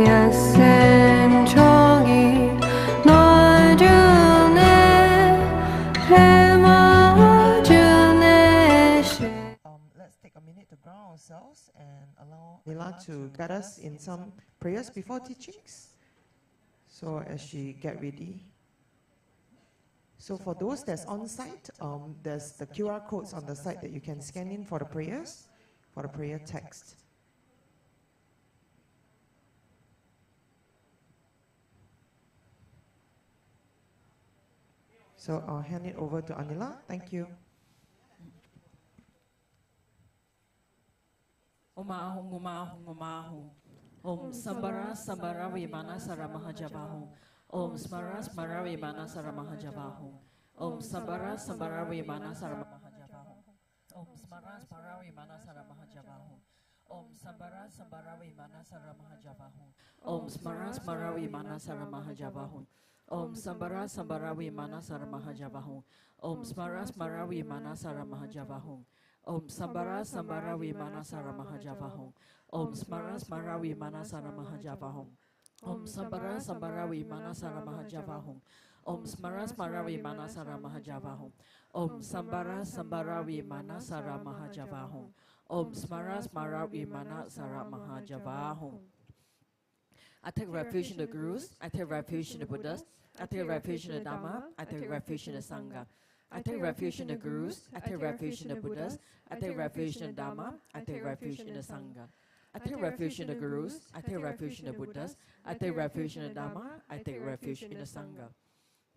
야센 종이 널 주네 해마 주네. Let's take a minute to ground ourselves and allow Nila to guide us in some prayers before teachings. So as she get ready. So for those that's on site, there's the QR codes on the site that you can scan in for the prayers, for the prayer text. So I'll hand it over to Anila. Thank you. Om Sambara Sambara Vimana Saramahajavahu. Om Smara Smara Vimana Saramahajavahu. Om Sambara Sambara Vimana Saramahajavahu. Om Smara Smara Vimana Saramahajavahu. Om Sambara Sambara Vimana Saramahajavahu. Om Smara Smara Vimana Saramahajavahu. Om Sambara Sambara Vimana Saramahajavahu. Om Smara Smara Vimana Saramahajavahu. Om Sambara Sambara Vimana Saramahajavahu. Om Smara Smara Vimana Saramahajavahu. Om Sambara Sambara Vimana Saramahajavahu. Om Smara Smara Vimana Saramahajavahu. Om Sambara Sambara Vimana Saramahajavahu. Om Smara Smara Vimana Saramahajavahu. I take refuge in the Gurus, I take refuge in the Buddhas, I take refuge in the Dharma, I take refuge in the Sangha. I take refuge in the Gurus, I take refuge in the Buddhas, I take refuge in the Dharma, I take refuge in the Sangha. I take refuge in the Gurus, I take refuge in the Buddhas, I take refuge in the Dharma, I take refuge in the Sangha.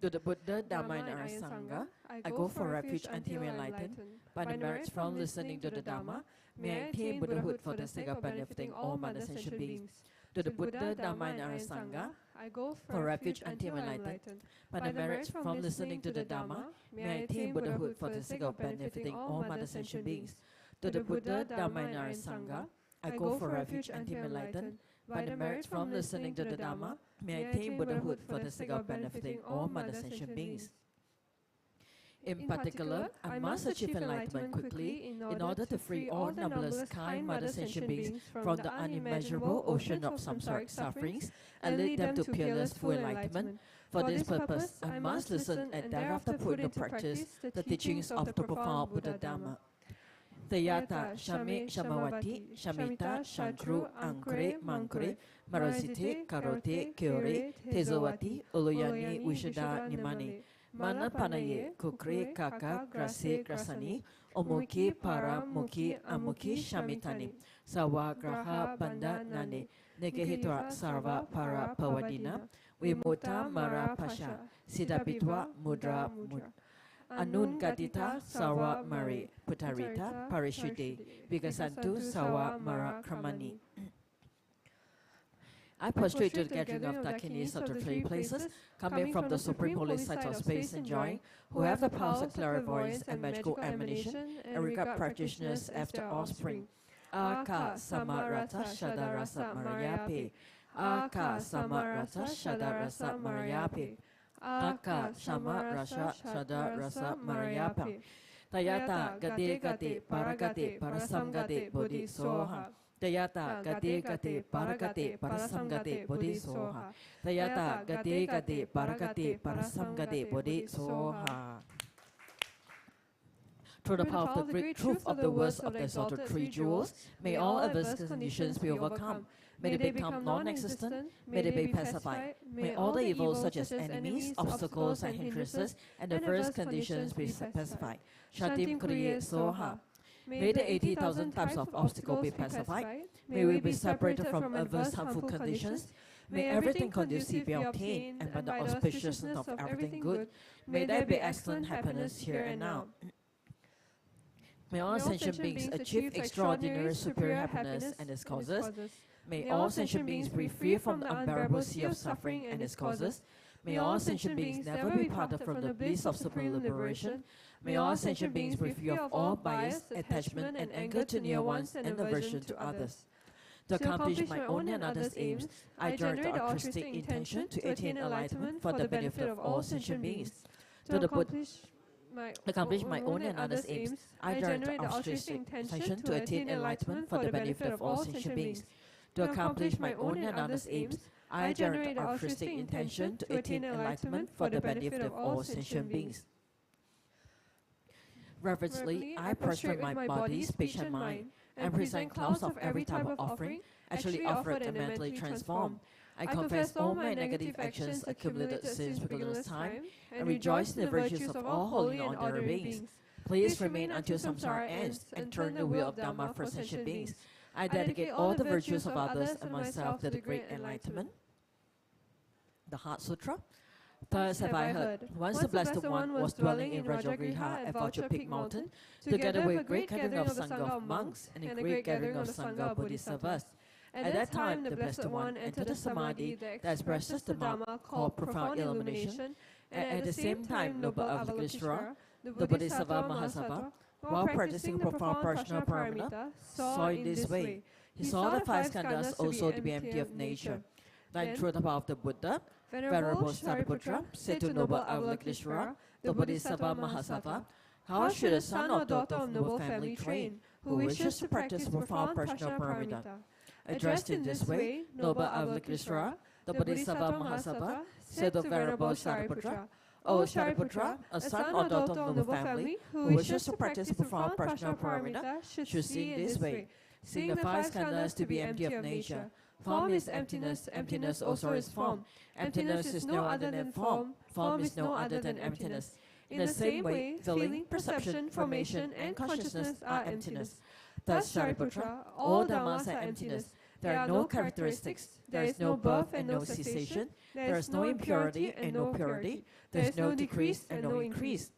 To the Buddha, Dharma, and our Sangha, I go for refuge until enlightened. By the merits from listening to the Dharma, may I attain Buddhahood for the sake of benefiting all mother sentient beings. To the Buddha, Dharma, and our Sangha, I go for refuge until enlightened. By the merits from listening to the Dharma, may I attain Buddhahood for the sake of benefiting all mother sentient beings. To the Buddha, Dharma, and our Sangha, I go for refuge until enlightened. By the merits from listening to the Dharma, may I attain Buddhahood for the sake of benefiting all mother sentient beings. In particular, I must achieve enlightenment quickly in order to free all numberless kind mother sentient beings from the unimmeasurable ocean of samsaric sufferings and lead them to peerless full enlightenment. For this purpose, I must listen and thereafter put into practice the teachings of the profound Buddha Dharma. Tayata Shame Shamawati Shamita Shankru Ankure Mankure Marasite Karote Kyore Tezawati Uluyani Wishada Nimani Mana Panaye Kukre Kaka Grase Grasani Omuki Para Muki Amuki Shamitani Sawa Graha Banda Nane Negehitra Sarva Para Pawadina Vimuta Mara Pasha Sidapitwa Mudra Mudra Anun Gadita Sawa Mari Putarita Parishute Vigasantu Sawa Mara Kramani. I prostrate to the gathering of Dakinis of the three places, coming from the supreme holy site of space enjoying, who have the powers of clairvoyance and magical emanation, and regard practitioners as their offspring. Aka Samarata Shadarasa Mariapi. Aka Samarata Shadarasa Mariapi. Aka Shama Rasha Shada Rasa Mariapa. Tayata Gade Gade Paragade Parasamgade Bodhi Soha. Tayata Gade Gade Paragade Parasamgade Bodhi Soha. Tayata Gade Gade Paragade Parasamgade Bodhi Soha. Through the power of the great truth of the words of the exalted three jewels, may all adverse conditions be overcome. May they become non-existent, may they be pacified, may all the evils such as enemies, obstacles and hindrances and adverse conditions be pacified. Shatim Kriye Soha. May the 80,000 types of obstacles be pacified. May we be separated from adverse harmful conditions. May everything conducive be obtained, and by the auspiciousness of everything good, may there be excellent happiness here and now. May all sentient beings achieve extraordinary superior happiness and its causes. May all sentient beings be free from the unbearable sea of suffering and its causes. May all sentient beings never be parted from the bliss of supreme liberation. May all sentient beings be free of all bias, attachment, and anger to near ones and aversion to others. To accomplish my own and others' aims, I generate the altruistic intention to attain enlightenment for the benefit of all sentient beings. To accomplish my own and others' aims, I generate the altruistic intention to attain enlightenment for the benefit of all sentient beings. To accomplish my own and others' aims, I generate the altruistic intention to attain enlightenment for the benefit of all sentient beings. Reverently, I prostrate my body, speech, and mind, and present clouds of every type of offering, actually offered and mentally transformed. I confess all my negative actions, accumulated since beginner's time, and rejoice in the virtues of all holy and ordinary beings. Please remain until samsara ends, and turn the wheel of Dharma for sentient beings. I dedicate all the virtues of others and myself to the great enlightenment. The Heart Sutra. Thus have I heard, once the Blessed One was dwelling in Rajagriha at Vulture Peak Mountain, together with a great gathering of Sangha of monks and a great gathering of Sangha of Bodhisattvas. At that time, the Blessed One entered the Samadhi that expresses the Dharma called profound illumination, and at the same time, noble Avalokiteshvara, the Bodhisattva Mahasava, while practicing profound personal paramita, saw in this way. He saw the five skandhas also to be empty of nature. Then, through the power of the Buddha, Venerable Sariputra said to noble Avalokiteshvara, the Bodhisattva Mahasava, how should a son or daughter of noble family train, who wishes to practice profound personal paramita? Addressed in this way, noble Avalokiteshvara, the Bodhisattva Mahasava, said to Venerable Sariputra, O Sariputra, a son or daughter of noble family, who wishes to practice profound personal paramita, should see in this way, seeing the five skandhas to be empty of nature. Form is emptiness, emptiness also is form. Emptiness is no other than form, form is no other than emptiness. In the same way, feeling, perception, formation, and consciousness are emptiness. Thus, Sariputra, all dharmas are emptiness. There are no characteristics, there is no birth and no cessation, there is no impurity and no purity, there is no decrease and no increase.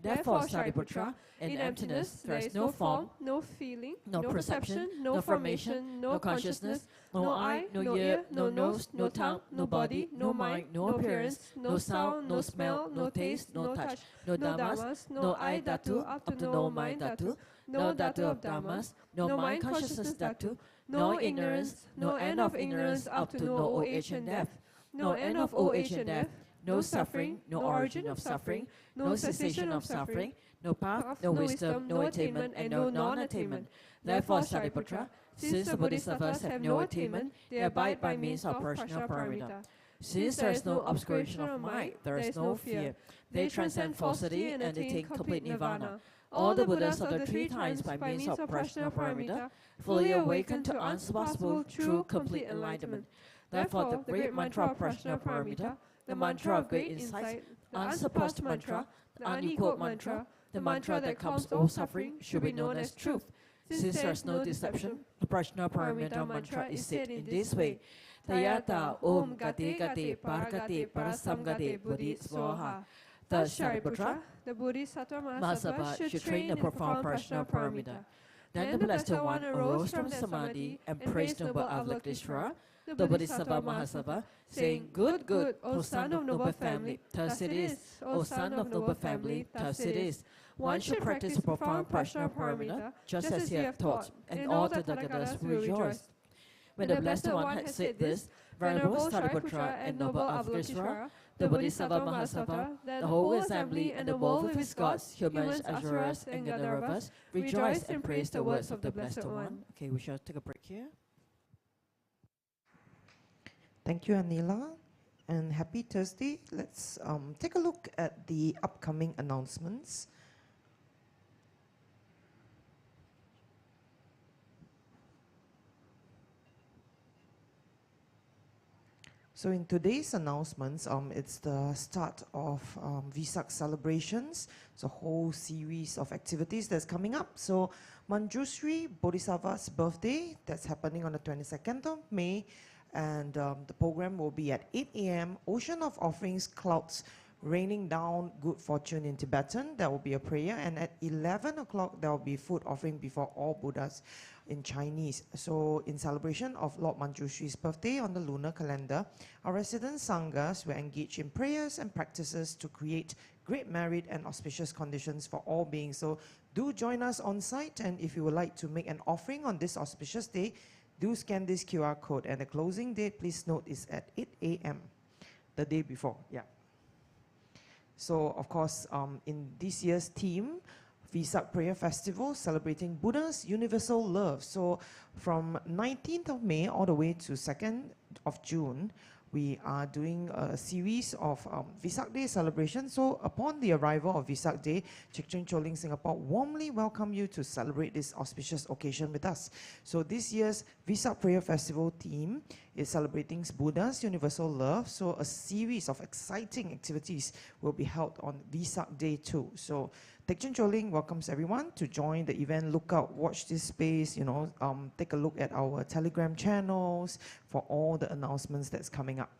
Therefore, Sariputra, in emptiness, there is no form, no feeling, no perception, no formation, no consciousness, no eye, no ear, no nose, no tongue, no body, no mind, no appearance, no sound, no smell, no taste, no touch, no dharmas, no I dhatu up to no mind dhatu, no dhatu of dharmas, no mind consciousness dhatu, no ignorance, no end of ignorance up to no old age and death, no end of old age and death, no suffering, no origin of suffering, no cessation of suffering, no path, no wisdom, no attainment, and no non-attainment. Therefore, Sariputra, since the Bodhisattvas have no attainment, they abide by means of personal paramita. Since there is no obscuration of mind, there is no fear. They transcend falsity and attain complete nirvana. All the Buddhas of the three times by means of personal paramita fully awaken to unsurpassable, true, complete enlightenment. Therefore, the great mantra of personal paramita, the mantra of great insight, the unsurpassed mantra, the unequaled mantra, the mantra that calms all suffering, should be known as truth. Since there is no deception, the personal paramita mantra is said in this way: Tayata Om Gate Gate Paragate Parasamgate Buddhi Swaha. Thus, Shariputra, the Bodhisattva Mahasava should train the profound personal paramita. Then the Blessed One arose from the Samadhi and praised noble Avalokiteshvara, the Bodhisattva Mahasava, saying, Good, good, O son of noble family, thus it is. O son of noble family, thus it is. One should practice profound personal paramita, just as he had taught, and all the Tathagatas rejoiced. When the Blessed One had said this, Venerable Sariputra and noble Avalokiteshvara, the Bodhisattva Mahasava, the whole assembly, and the world with its gods, humans, asuras, and Gandharvas, rejoiced and praised the words of the Blessed One. Okay, we shall take a break here. Thank you, Anila, and happy Thursday. Let's take a look at the upcoming announcements. So in today's announcements, it's the start of Vesak celebrations. It's a whole series of activities that's coming up. So Manjushri Bodhisattva's birthday, that's happening on the 22nd of May. And the program will be at 8 a.m. Ocean of Offerings, clouds raining down good fortune in Tibetan. There will be a prayer. And at 11 o'clock, there will be food offering before all Buddhas in Chinese. So in celebration of Lord Manjushri's birthday on the lunar calendar, our resident Sanghas will engage in prayers and practices to create great merit and auspicious conditions for all beings. So do join us on site, and if you would like to make an offering on this auspicious day, do scan this QR code, and the closing date, please note, is at 8 a.m. the day before. Yeah. So of course, in this year's theme Vesak Prayer Festival celebrating Buddha's universal love. So from 19th of May all the way to 2nd of June, we are doing a series of Vesak Day celebration. So upon the arrival of Vesak Day, Chikchen Choling Singapore warmly welcome you to celebrate this auspicious occasion with us. So this year's Vesak Prayer Festival theme is celebrating Buddha's universal love. So a series of exciting activities will be held on Vesak Day too. So Chikchen Choling welcomes everyone to join the event. Look out, watch this space, take a look at our Telegram channels for all the announcements that's coming up.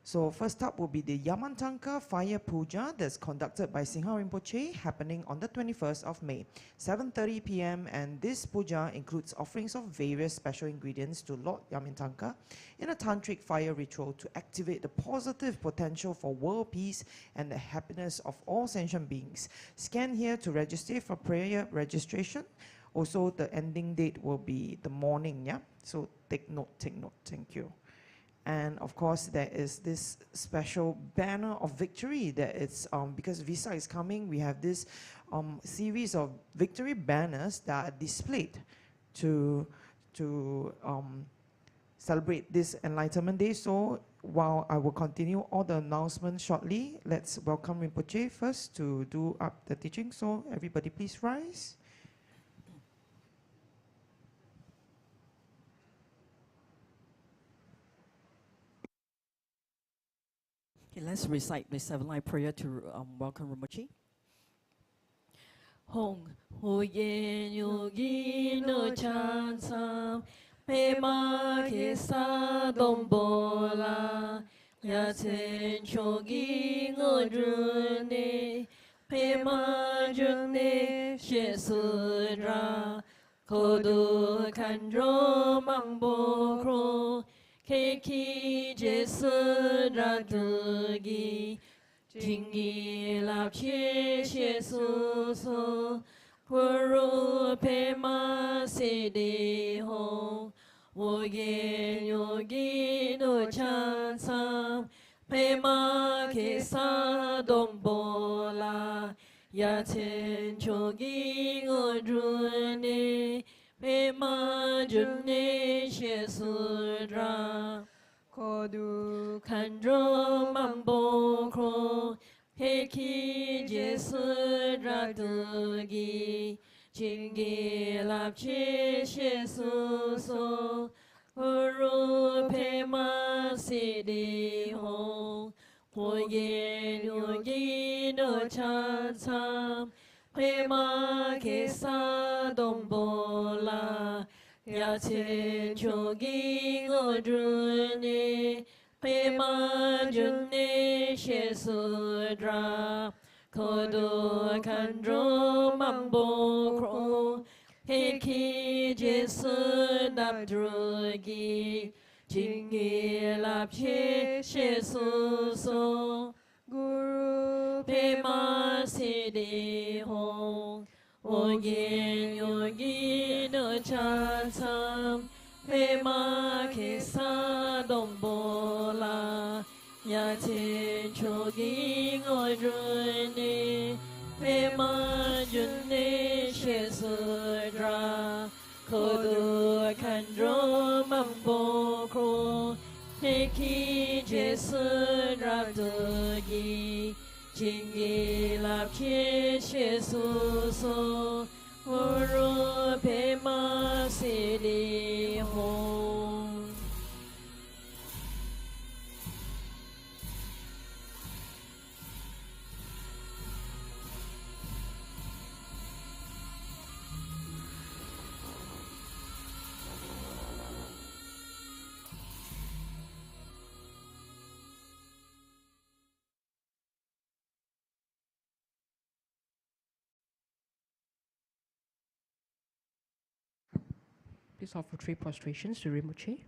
So first up will be the Yamantanka Fire Puja that's conducted by Singha Rinpoche, happening on the 21st of May, 7:30 p.m. And this puja includes offerings of various special ingredients to Lord Yamantanka in a tantric fire ritual to activate the positive potential for world peace and the happiness of all sentient beings. Scan here to register for prayer registration. Also, the ending date will be the morning, yeah? So take note, thank you. And of course, there is this special banner of victory that it's, because Vesak is coming, we have this series of victory banners that are displayed to celebrate this Enlightenment Day. So while I will continue all the announcements shortly, let's welcome Rinpoche first to do up the teaching. So everybody please rise. Okay, let's recite the 7-line prayer to welcome Rinpoche. Hong Hu Yen Yogi no Chan Sam Pema Kesa Dombola Yasen Chogi Ngo June Pema June Shesudra Kodu Kanjo Mambo Kro Keki Jesudra Tugi Jingi lap che she su so Guru pema se de ho Wo ye yogi no chan sam Pema ke sa dong bo la Ya chen chogi ngo june Pema june she su dra Kodu kanjo mambo kro Heki jesu ratugi Jingi lap che she su so Guru pema sidi ho Ho ye yogi no chan sam Pema kesa dombola Ya chen chogi ngo june Pema june she sudra Kodo kanjo mambo kro Heki jesu nap drugi Jingi lap che she su so Guru pema sidi ho O yen yogi no chan sam Pema kesa dombola Ya chen chogi ngo june Pema june she sudra Kodu kanjo mambo kro Heki jesu raptugi Jingi lap che she su so Guru pema sidi ho Please offer 3 prostrations to Rinpoche.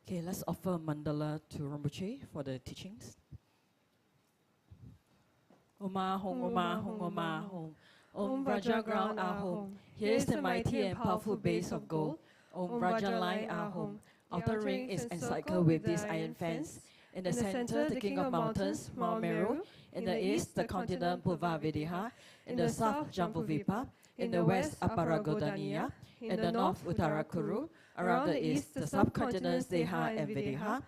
Okay, let's offer mandala to Rinpoche for the teachings. Oma Hong, Oma Hong, Oma Hong. Om Vraja ground Ahom. Here is the mighty and powerful base of gold. Om Vraja line Ahom. Outer ring is encircled with this iron fence. In the center, the king of mountains, Mount Meru. In the east, the continent Purva-Vidiha. In the south, Jambuvipa. In the west, Aparagodaniya. In the north, Uttarakuru. Around the east, the subcontinents Deha and Vidiha.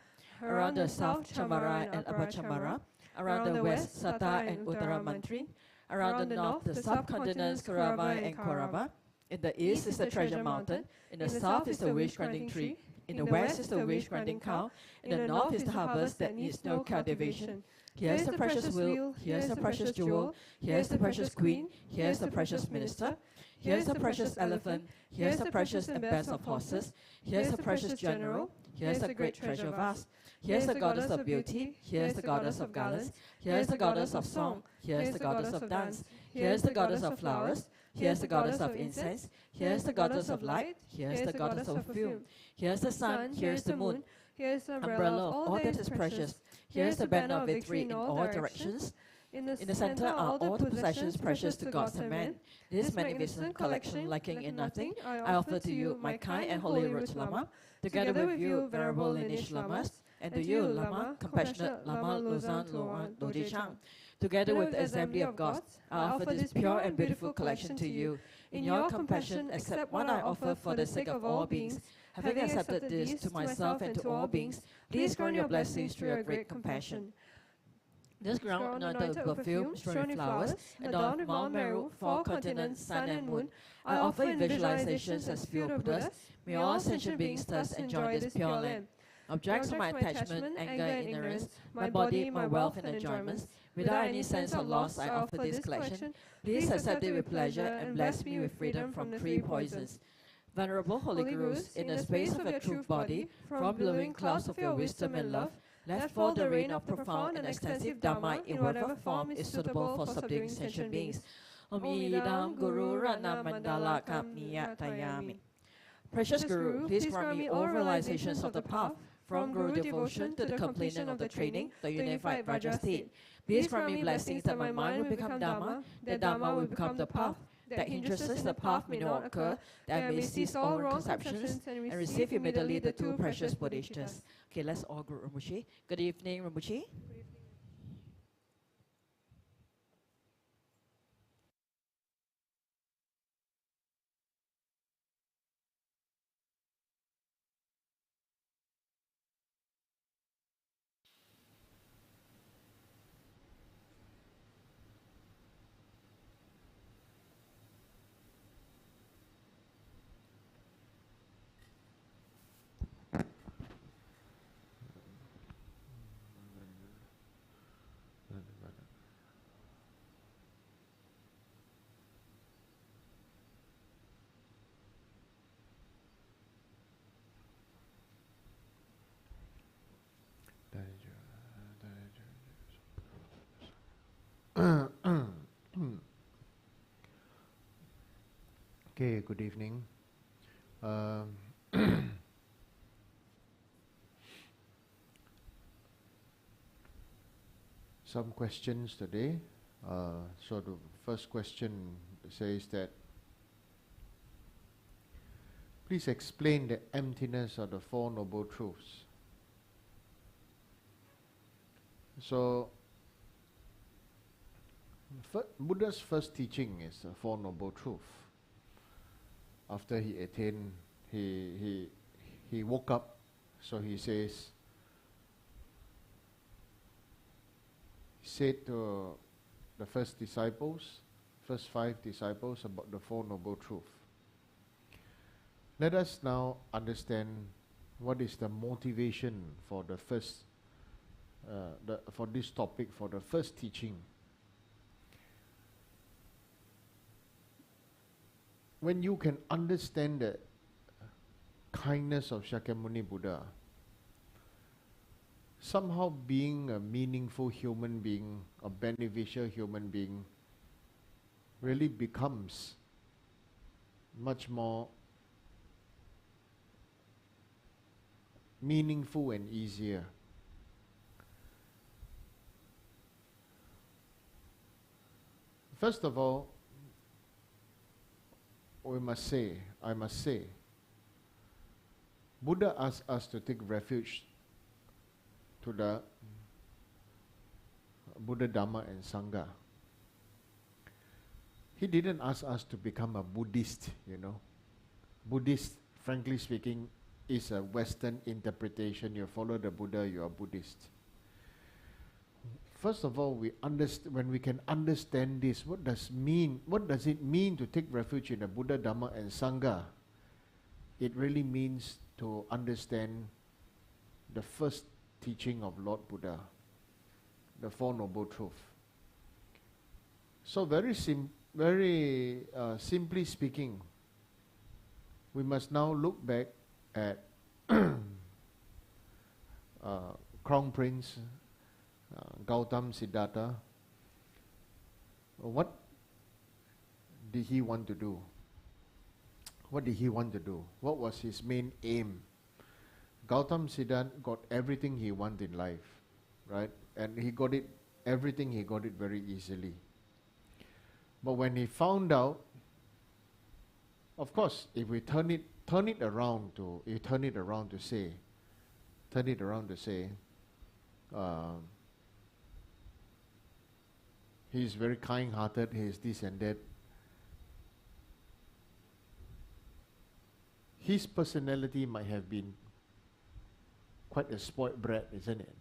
Around the south, Chamara and Apachamara. Around the west, Sata and Uttaramantri. Around the north, the subcontinents Karava and Korava. In the east is the treasure mountain. In the south is the wish-granting tree. In the west is the wish-granting cow. In the north is the harvest that needs no cultivation. Here is the precious wheel. Here is the precious jewel. Here is the precious queen. Here is the precious minister. Here is the precious elephant. Here is the precious and best of horses. Here is the precious general. Here is the great treasure vast. Here is the goddess of beauty. Here is the goddess of garlands. Here is the goddess of song. Here is the goddess of dance. Here is the goddess of flowers. Here is the goddess of incense. Here is the goddess of light. Here is the goddess of perfume. Here is the sun. Here is the moon. Here is the Umbrella of all that is precious. Here is the banner of victory in all directions. In the center are all the possessions precious to gods and men. This magnificent collection, lacking in nothing, I offer to you, my kind and holy root Lama, together with you, venerable lineage Lamas, and to you, Lama, compassionate Lama Luzan Luan Doji Chang. Together with the assembly of gods, I offer this pure and beautiful collection to you. In your compassion, accept what I offer for the sake of all beings. Having accepted this to myself and to all beings, please grant your blessings through your great compassion. This ground anointed with perfume, strewn with flowers, adorned with Mount Meru, 4 continents, sun and moon, I offer in visualizations as pure Buddhas. May all sentient beings thus enjoy this pure land. Objects of my attachment, anger and ignorance, my body, my wealth and enjoyments, without any sense of loss I offer this collection. Please accept it with pleasure and bless me with freedom from 3 poisons. Venerable Holy Gurus, in the space of your truth body, from blowing clouds of your wisdom and love, let fall the rain of profound and extensive Dharma in whatever form is suitable for subduing sentient beings. Om Idam Guru Ratna Mandala Kapniyatayami. Precious Guru, please grant me all realizations of the path, from Guru devotion to the completion of the training, the unified Raja state. Please grant me blessings that my mind will become Dharma, that Dharma will become the path, that hindrances the path may not occur, that I may cease all wrong conceptions and receive immediately the 2 precious bodhisattvas. Okay, let's all go Rinpoche. Good evening, Rinpoche. Okay, good evening. Some questions today. So the first question says that, please explain the emptiness of the 4 Noble Truths. So, Buddha's first teaching is the 4 Noble Truths. After he attained, he woke up, so he says, he said to the first 5 disciples about the 4 Noble Truths. Let us now understand what is the motivation for the first, for this topic, for the first teaching. When you can understand the kindness of Shakyamuni Buddha, somehow being a meaningful human being, a beneficial human being, really becomes much more meaningful and easier. First of all, I must say, Buddha asked us to take refuge to the Buddha, Dharma and Sangha. He didn't ask us to become a Buddhist, you know. Buddhist, frankly speaking, is a Western interpretation. You follow the Buddha, you are Buddhist. First of all, when we can understand this, what does it mean to take refuge in the Buddha, Dharma and Sangha? It really means to understand the first teaching of Lord Buddha, the Four Noble Truths. So very simply speaking, we must now look back at Crown Prince Gautam Siddhartha. What did he want to do? What did he want to do? What was his main aim? Gautam Siddhartha got everything he wanted in life, right? And everything he got it very easily. But when he found out, of course, if we turn it around to say, he's very kind-hearted, he's this and that. His personality might have been quite a spoiled brat, isn't it?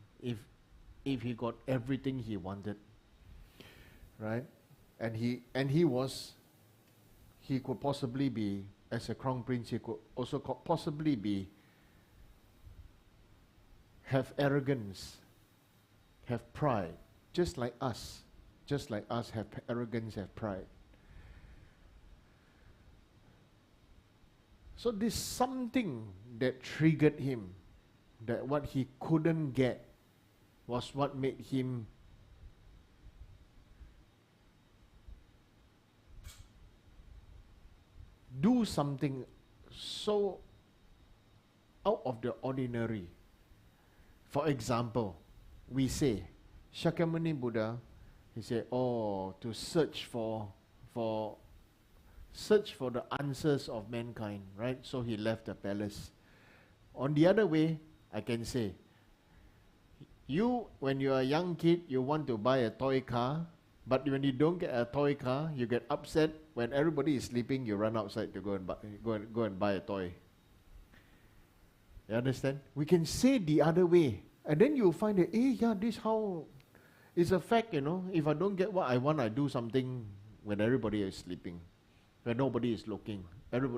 If he got everything he wanted, right? And he could possibly be, as a crown prince, he could also possibly have arrogance, have pride, just like us have arrogance, have pride. So this something that triggered him, that what he couldn't get was what made him do something so out of the ordinary. For example, we say, Shakyamuni Buddha, he said, to search for the answers of mankind, right? So he left the palace. On the other way, I can say, when you're a young kid, you want to buy a toy car, but when you don't get a toy car, you get upset. When everybody is sleeping, you run outside to go and buy a toy. You understand? We can say the other way, and then you'll find that, this how it's a fact, you know. If I don't get what I want, I do something when everybody is sleeping, when nobody is looking,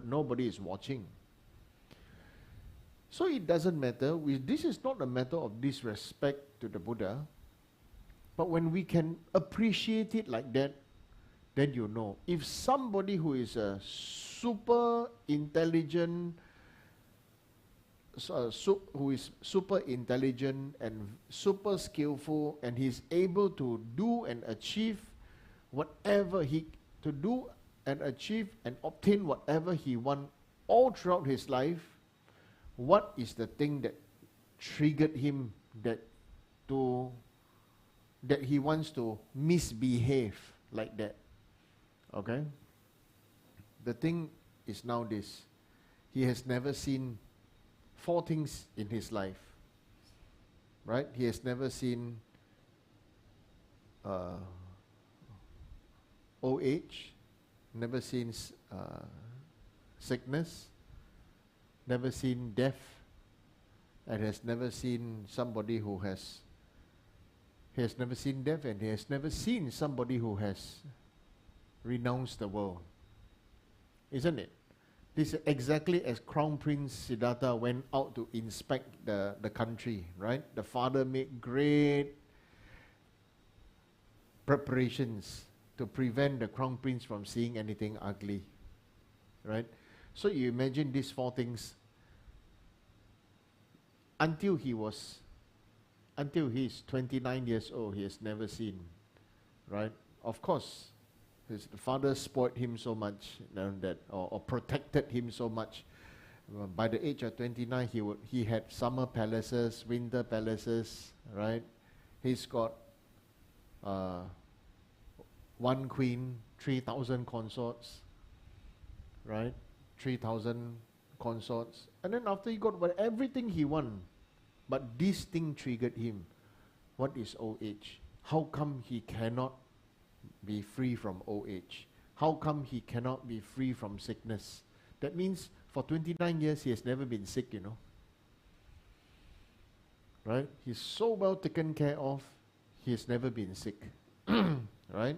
nobody is watching. So it doesn't matter. This is not a matter of disrespect to the Buddha, but when we can appreciate it like that, then you know. If somebody who is a super intelligent, who is super intelligent and super skillful, and he's able to do and achieve whatever and obtain whatever he wants all throughout his life, what is the thing that triggered him that he wants to misbehave like that? Okay? The thing is now this. He has never seen 4 things in his life. Right? He has never seen old age, never seen sickness, never seen death, and has never seen somebody who has never seen death, and he has never seen somebody who has renounced the world. Isn't it? This is exactly as Crown Prince Siddhartha went out to inspect the country, right? The father made great preparations to prevent the Crown Prince from seeing anything ugly, right? So you imagine these 4 things until he's 29 years old, he has never seen, right? Of course, his father spoiled him so much, or protected him so much by the age of 29, he had summer palaces, winter palaces, right? He's got one queen, 3,000 consorts, right? 3,000 consorts. And then after he got everything he won, but this thing triggered him. What is old age? How come he cannot be free from old age? How come he cannot be free from sickness? That means for 29 years he has never been sick, you know. Right? He's so well taken care of, he has never been sick. Right?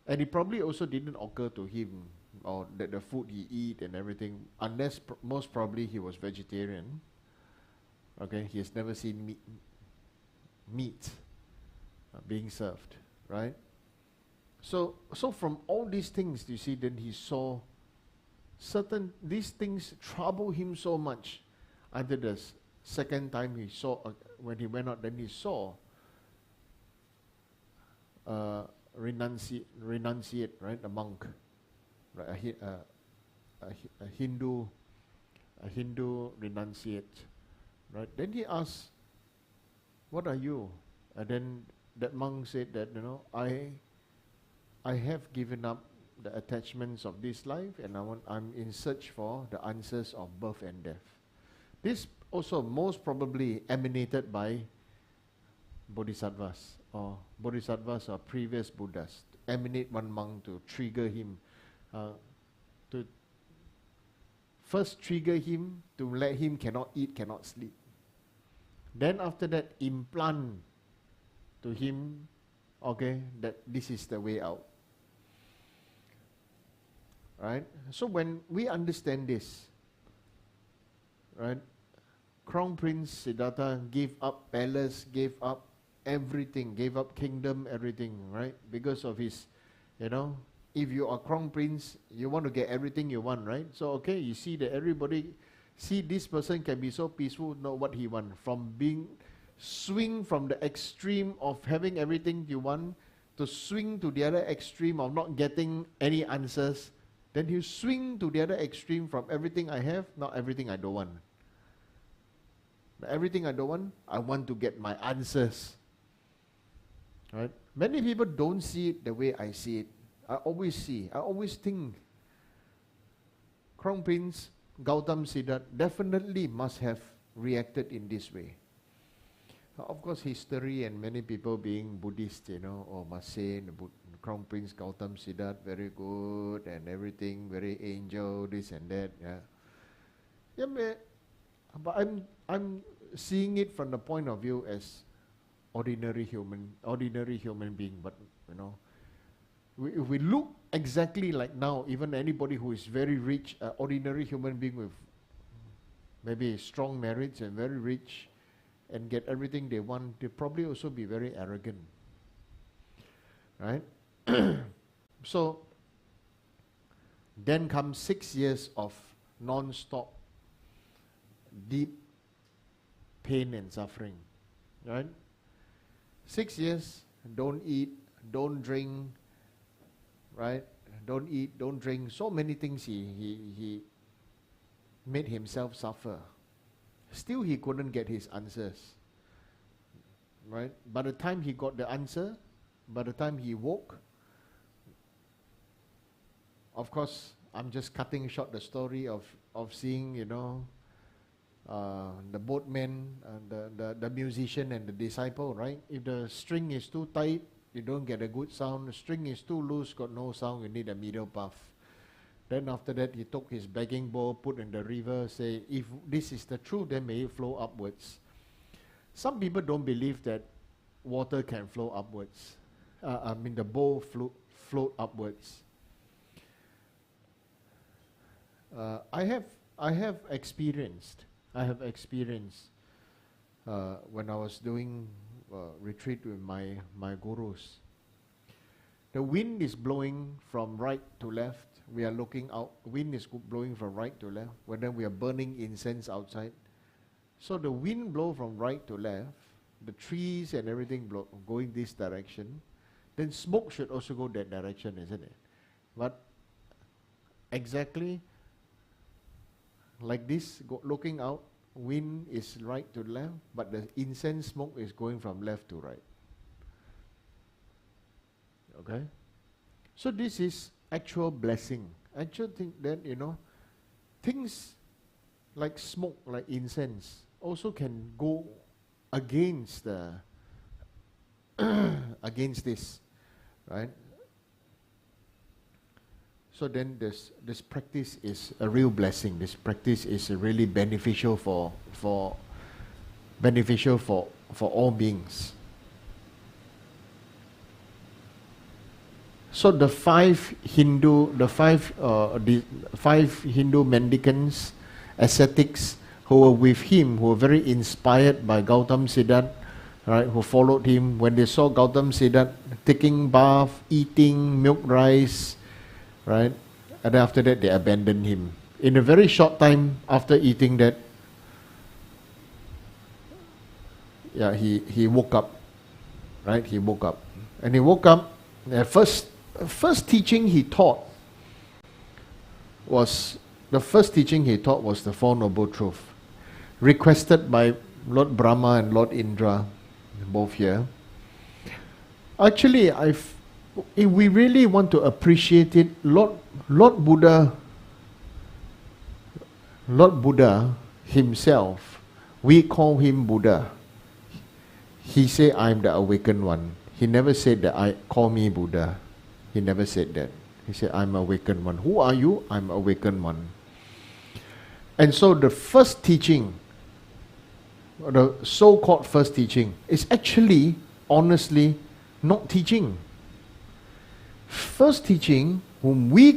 And it probably also didn't occur to him, or that the food he eat and everything, unless most probably he was vegetarian. Okay, he has never seen meat being served, right? So from all these things, you see, then he saw these things trouble him so much. Until the second time he saw, when he went out, then he saw renunciate, right? A monk, right? A Hindu renunciate, right? Then he asked, "What are you?" And then that monk said that, you know, I have given up the attachments of this life, and I'm in search for the answers of birth and death. This also most probably emanated by bodhisattvas or previous Buddhas. Emanate one monk to trigger him, to first trigger him to let him cannot eat, cannot sleep. Then after that, implant to him, okay, that this is the way out. Right? So when we understand this, right, Crown Prince Siddhartha gave up palace, gave up everything, gave up kingdom, everything, right? Because of his, you know, if you are Crown Prince, you want to get everything you want, right? So, okay, you see that everybody, see this person can be so peaceful, know what he wants. From being, swing from the extreme of having everything you want, to swing to the other extreme of not getting any answers. Then you swing to the other extreme from everything I have, not everything I don't want. Everything I don't want, I want to get my answers. Right? Many people don't see it the way I see it. I always think Crown Prince Gautam Siddhartha definitely must have reacted in this way. Of course, history and many people being Buddhist, you know, or must say the Crown Prince Gautam Siddhartha very good and everything, very angel, this and that. Yeah, but I'm seeing it from the point of view as ordinary human being. But you know, if we look exactly like now, even anybody who is very rich, ordinary human being with maybe strong merits and very rich, and get everything they want, they probably also be very arrogant, right? So then comes 6 years of non-stop deep pain and suffering, right? 6 years, don't eat, don't drink, right? Don't eat, don't drink. So many things he made himself suffer. Still he couldn't get his answers, right? By the time he got the answer, by the time he woke, of course, I'm just cutting short the story of seeing, you know, the boatman, the musician and the disciple, right? If the string is too tight, you don't get a good sound. The string is too loose, got no sound, you need a middle path. Then after that, he took his begging bowl, put in the river, say, if this is the truth, then may it flow upwards. Some people don't believe that water can flow upwards. The bowl float upwards. I have experienced when I was doing retreat with my gurus. The wind is blowing from right to left. We are looking out. Wind is blowing from right to left. When then we are burning incense outside. So the wind blow from right to left. The trees and everything going this direction. Then smoke should also go that direction, isn't it? But exactly like this, looking out, wind is right to left, but the incense smoke is going from left to right. Okay? So this is actual blessing. Actual thing that, things like smoke, like incense, also can go against the against this, right? So then this practice is a real blessing. This practice is really beneficial for all beings. So the five Hindu mendicants, ascetics who were with him, who were very inspired by Gautam Siddhartha, right, who followed him, when they saw Gautam Siddhartha taking bath, eating milk rice, right, and after that they abandoned him. In a very short time after eating that, he woke up, right? He woke up, and he woke up. The first teaching he taught was the Four Noble Truths, requested by Lord Brahma and Lord Indra, both here. Actually, if we really want to appreciate it, Lord Buddha himself, we call him Buddha. He said, "I'm the awakened one." He never said that call me Buddha. He never said that. He said, "I'm awakened one." Who are you? I'm awakened one. And so the first teaching, the so-called first teaching, is actually, honestly, not teaching. First teaching, whom we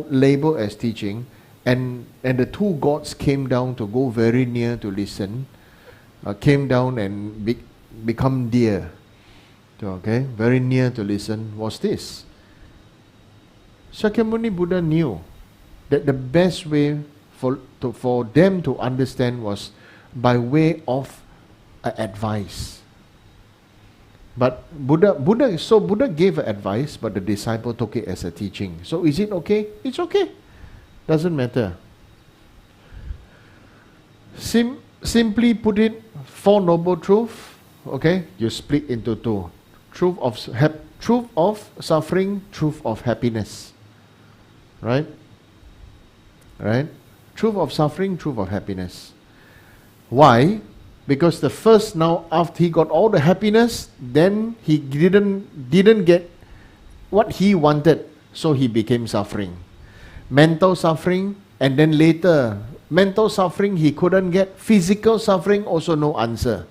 label as teaching, and the two gods came down to go very near to listen, came down and become dear, very near to listen, was this. Shakyamuni Buddha knew that the best way for them to understand was by way of advice. But Buddha gave advice, but the disciple took it as a teaching. So is it okay? It's okay. Doesn't matter. Simply put it, Four Noble Truths, okay, you split into two. Truth of suffering, truth of happiness. Right? Truth of suffering, truth of happiness. Why? Because the first, now after he got all the happiness, then he didn't get what he wanted, so he became suffering. Mental suffering, and then later, mental suffering he couldn't get, physical suffering also no answer.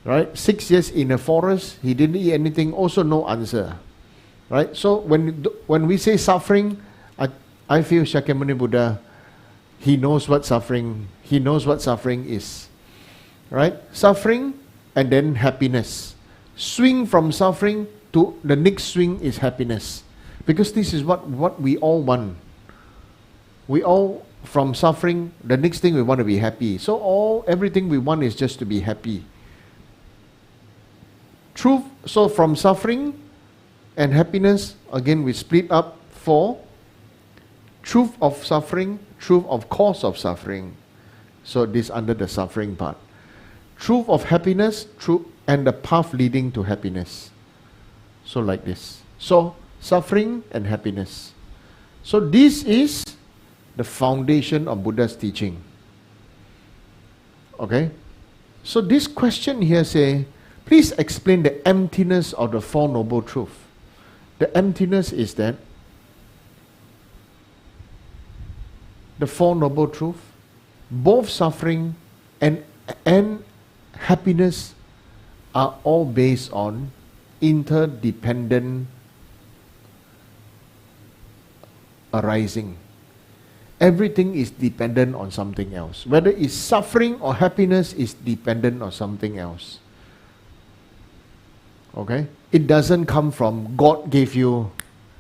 Right? 6 years in a forest, he didn't eat anything, also no answer. Right? So when we say suffering, I feel Shakyamuni Buddha, he knows what suffering is. Right? Suffering and then happiness. Swing from suffering to the next swing is happiness. Because this is what we all want. We all, from suffering, the next thing we want to be happy. So everything we want is just to be happy. Truth, so from suffering and happiness, again we split up for truth of suffering, truth of cause of suffering. So this under the suffering part. Truth of happiness, truth, and the path leading to happiness. So like this. So suffering and happiness. So this is the foundation of Buddha's teaching. Okay? So this question here say, please explain the emptiness of the Four Noble Truths. The emptiness is that the Four Noble Truths, both suffering and happiness are all based on interdependent arising. Everything is dependent on something else. Whether it's suffering or happiness is dependent on something else. Okay? It doesn't come from God gave you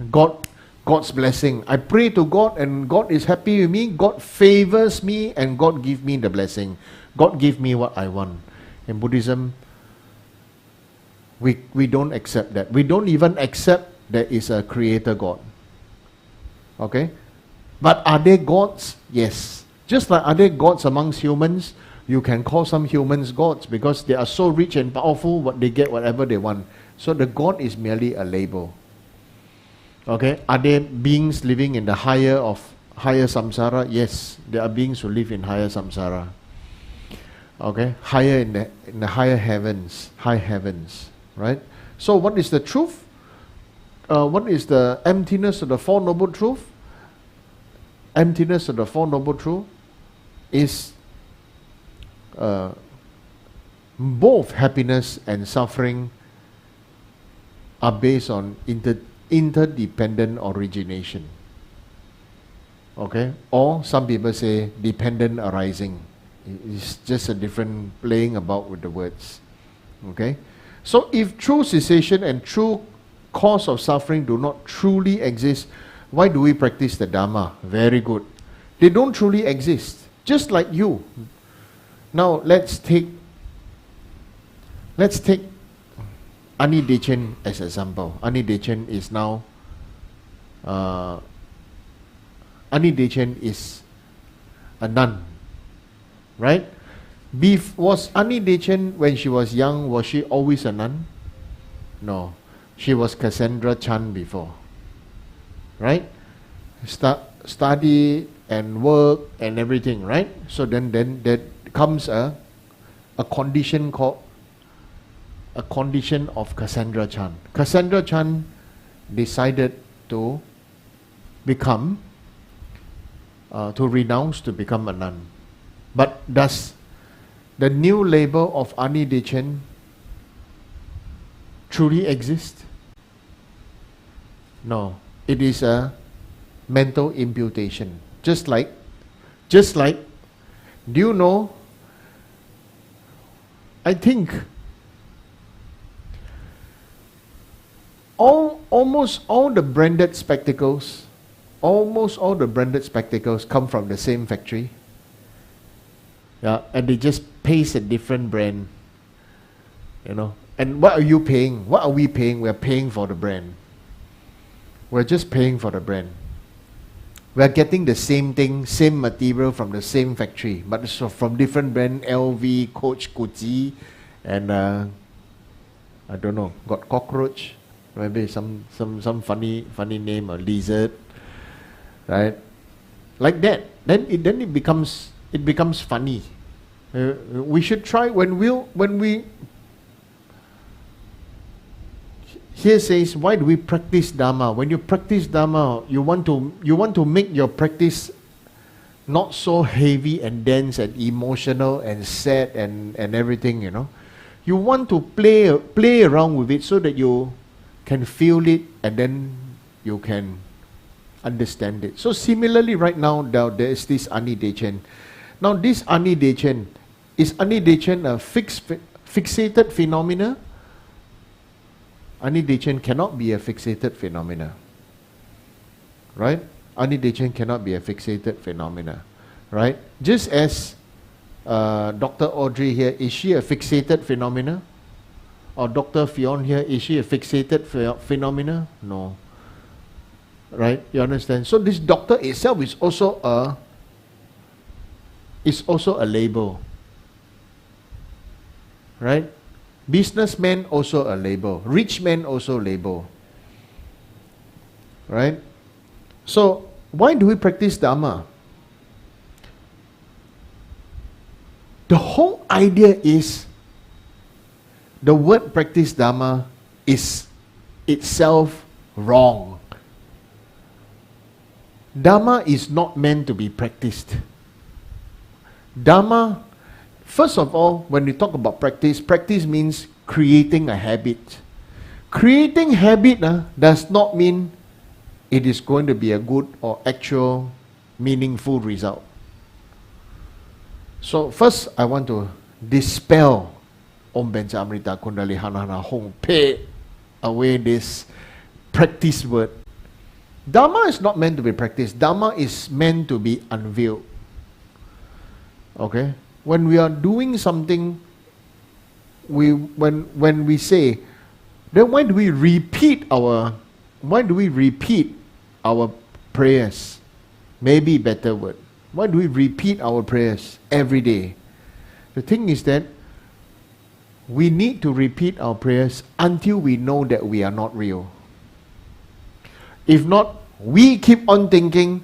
God's blessing. I pray to God and God is happy with me. God favors me and God give me the blessing. God give me what I want. In Buddhism, we don't accept that. We don't even accept there is a creator God. Okay? But are they gods? Yes. Just like are there gods amongst humans, you can call some humans gods because they are so rich and powerful, what they get whatever they want. So the god is merely a label. Okay, are there beings living in the higher samsara? Yes, there are beings who live in higher samsara. Okay, higher in the higher heavens, high heavens, right? So what is the truth? What is the emptiness of the Four Noble Truth? Emptiness of the Four Noble Truth is both happiness and suffering are based on interdependent origination. Okay? Or some people say dependent arising. It's just a different playing about with the words. Okay? So if true cessation and true cause of suffering do not truly exist, why do we practice the Dharma? Very good. They don't truly exist. Just like you. Now let's take Ani Dechen as example. Ani Dechen is now Ani Dechen is a nun, right? Was Ani Dechen when she was young, was she always a nun? No, she was Cassandra Chan before, right? Study and work and everything, right? So then there comes a condition called a condition of Cassandra Chan. Cassandra Chan decided to become, to renounce to become a nun. But does the new label of Ani Dechen truly exist? No, it is a mental imputation. Just like, do you know, I think almost all the branded spectacles come from the same factory. Yeah, and they just paste a different brand. You know. And what are you paying? What are we paying? We're paying for the brand. We're just paying for the brand. We're getting the same thing, same material from the same factory, but it's from different brand, LV, Coach, Gucci, and I don't know, got cockroach, maybe some funny name, or lizard, right? Like that. Then it becomes funny. We should try when we. Here says, why do we practice Dharma? When you practice Dharma, you want to make your practice not so heavy and dense and emotional and sad and everything, you know. You want to play around with it so that you can feel it and then you can understand it. So similarly, right now there is this Ani Dechen. Now this Ani Dechen, is Ani Dechen a fixated phenomena? Ani Dechen cannot be a fixated phenomena. Right? Ani Dechen cannot be a fixated phenomena. Right? Just as Dr. Audrey here, is she a fixated phenomena? Or Dr. Fion here, is she a fixated phenomena? No. Right? You understand? So this doctor itself is also a label. Right? Businessman also a label. Rich man also label. Right? So, why do we practice Dharma? The whole idea is the word practice Dharma is itself wrong. Dharma is not meant to be practiced. Dharma, first of all, when we talk about practice means creating a habit. Creating habit does not mean it is going to be a good or actual meaningful result. So first I want to dispel Om Benja Amrita Kundali Hanana Hong, pay away this practice word. Dharma is not meant to be practiced. Dharma is meant to be unveiled. Okay? When we are doing something, when we say, then why do we repeat our prayers? Maybe better word. Why do we repeat our prayers every day? The thing is that we need to repeat our prayers until we know that we are not real. If not, we keep on thinking,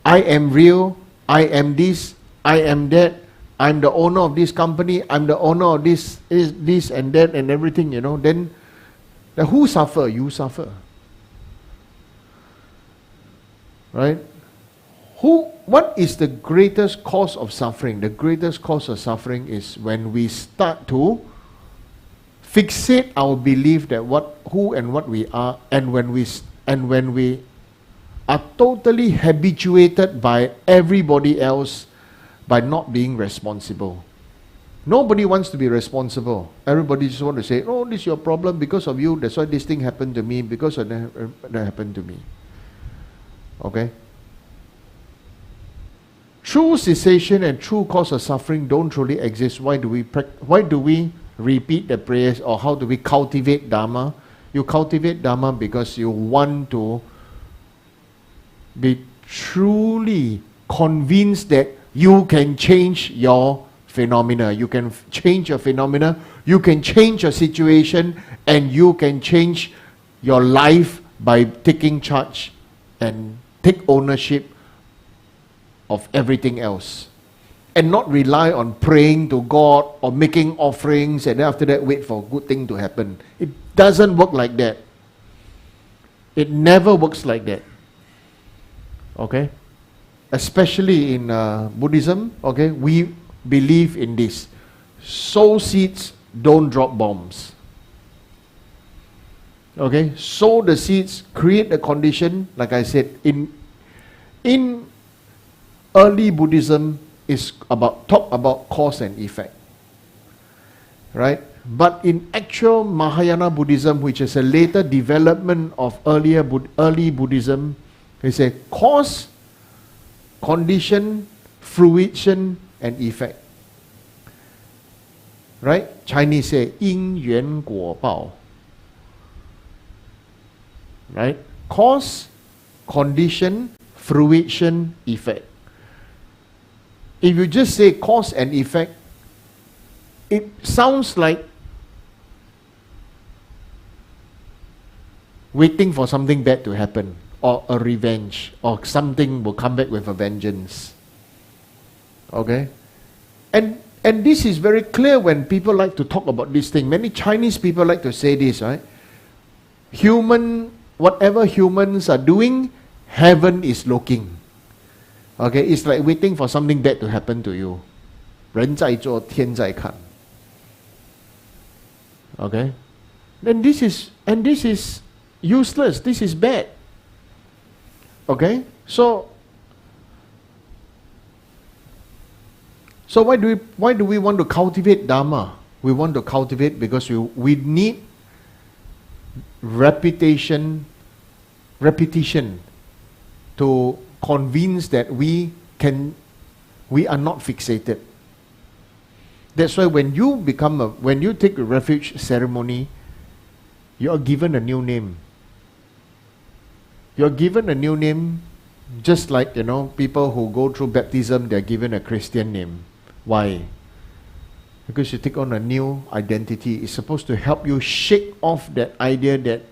I am real, I am this, I am that, I'm the owner of this company, I'm the owner of this and that and everything, then who suffer? You suffer. Right? What is the greatest cause of suffering? The greatest cause of suffering is when we start to fixate our belief that who and what we are, and when we are totally habituated by everybody else by not being responsible. Nobody wants to be responsible. Everybody just wants to say, oh, this is your problem because of you, that's why this thing happened to me, because of that happened to me. Okay? True cessation and true cause of suffering don't truly exist. Why do we repeat the prayers, or how do we cultivate Dharma? You cultivate Dharma because you want to be truly convinced that you can change your phenomena. You can change your phenomena, you can change your situation, and you can change your life by taking charge and take ownership of everything else, and not rely on praying to God or making offerings and then after that wait for a good thing to happen. It doesn't work like that. It never works like that. Okay? Especially in Buddhism, okay, we believe in this. Sow seeds, don't drop bombs. Okay? Sow the seeds, create the condition, like I said, in early Buddhism is talk about cause and effect, right? But in actual Mahayana Buddhism, which is a later development of early Buddhism, it's a cause, condition, fruition, and effect. Right? Chinese say 因缘果报. Right? Cause, condition, fruition, effect. If you just say cause and effect, it sounds like waiting for something bad to happen, or a revenge, or something will come back with a vengeance. Okay? And this is very clear when people like to talk about this thing. Many Chinese people like to say this, right? Whatever humans are doing, heaven is looking. Okay, it's like waiting for something bad to happen to you. 人在做，天在看. Okay? Then this is useless. This is bad. Okay? So why do we want to cultivate Dharma? We want to cultivate because we need repetition to convince that we are not fixated. That's why when you take a refuge ceremony, you are given a new name. You are given a new name, just like people who go through baptism, they are given a Christian name. Why? Because you take on a new identity. It's supposed to help you shake off that idea that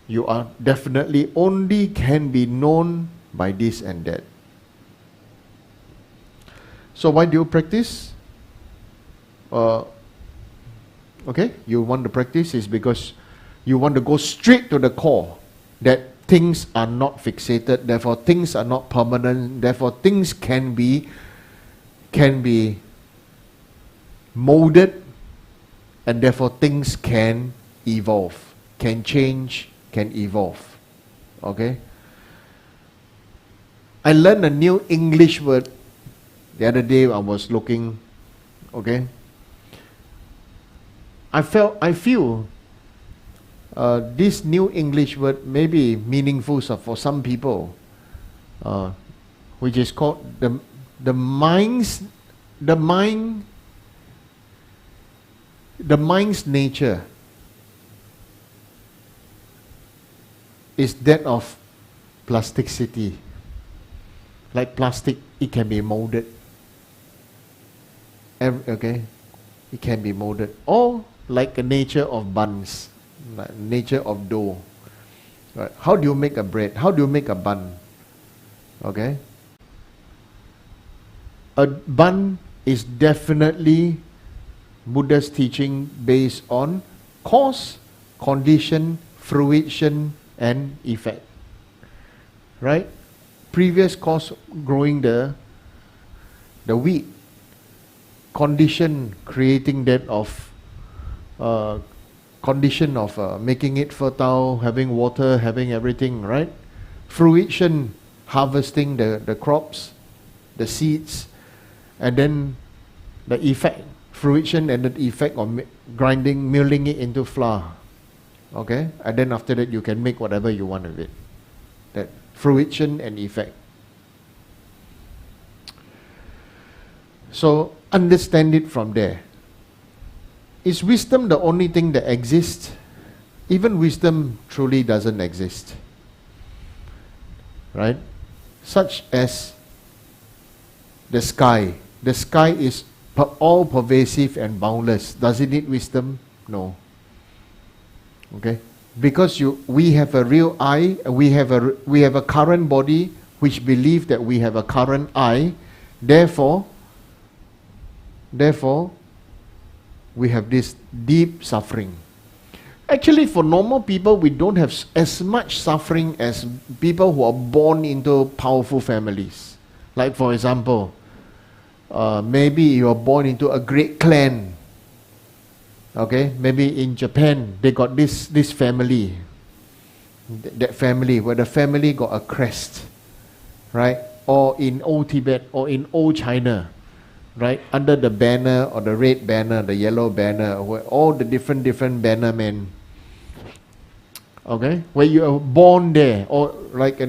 you are definitely only can be known by this and that. So why do you practice? Okay, you want to practice is because you want to go straight to the core, that things are not fixated, therefore things are not permanent, therefore things can be molded, and therefore things can evolve, can change, can evolve. Okay? I learned a new English word the other day. I was looking, okay? I feel this new English word may be meaningful for some people, which is called the mind's nature is that of plasticity. like plastic, it can be molded. Okay, it can be molded. Or like the nature of buns, like nature of dough. Right. How do you make a bread? How do you make a bun? Okay. A bun is definitely Buddha's teaching based on cause, condition, fruition, and effect. Right? Previous cause, growing the wheat. Condition, creating that of condition of making it fertile, having water, having everything, right? Fruition, harvesting the crops, the seeds, and then the effect, fruition and the effect of grinding, milling it into flour. Okay? And then after that you can make whatever you want of it. That fruition and effect. So understand it from there. Is wisdom the only thing that exists? Even wisdom truly doesn't exist. Right? Such as the sky. The sky is all pervasive and boundless. Does it need wisdom? No. Okay? Because we have a real eye, we have a current body which believe that we have a current eye, therefore we have this deep suffering. Actually, for normal people, we don't have as much suffering as people who are born into powerful families. Like for example, maybe you are born into a great clan. Okay, maybe in Japan they got this family, that family where the family got a crest, right? Or in old Tibet or in old China, right? Under the banner or the red banner, the yellow banner, where all the different banner men. Okay, where you are born there, or like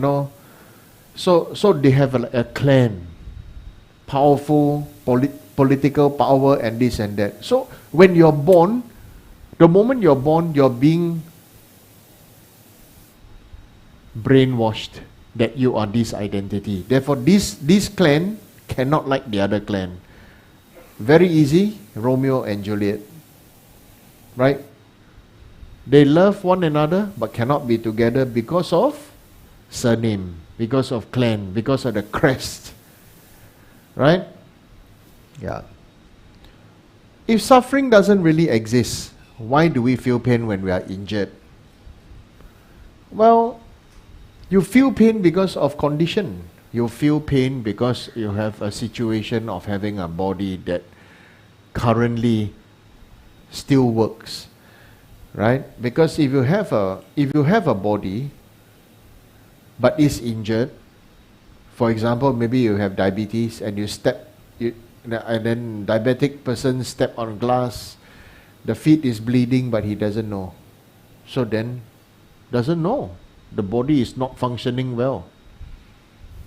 so they have a clan, powerful political power and this and that. So when you're born, the moment you're born, you're being brainwashed that you are this identity. Therefore, this clan cannot like the other clan. Very easy, Romeo and Juliet. Right? They love one another but cannot be together because of surname, because of clan, because of the crest. Right? Yeah. If suffering doesn't really exist, why do we feel pain when we are injured? Well, you feel pain because of condition. You feel pain because you have a situation of having a body that currently still works. Right? Because if you have a body but is injured, for example, maybe you have diabetes and and then diabetic person step on glass, the feet is bleeding but he doesn't know. So then, doesn't know. The body is not functioning well.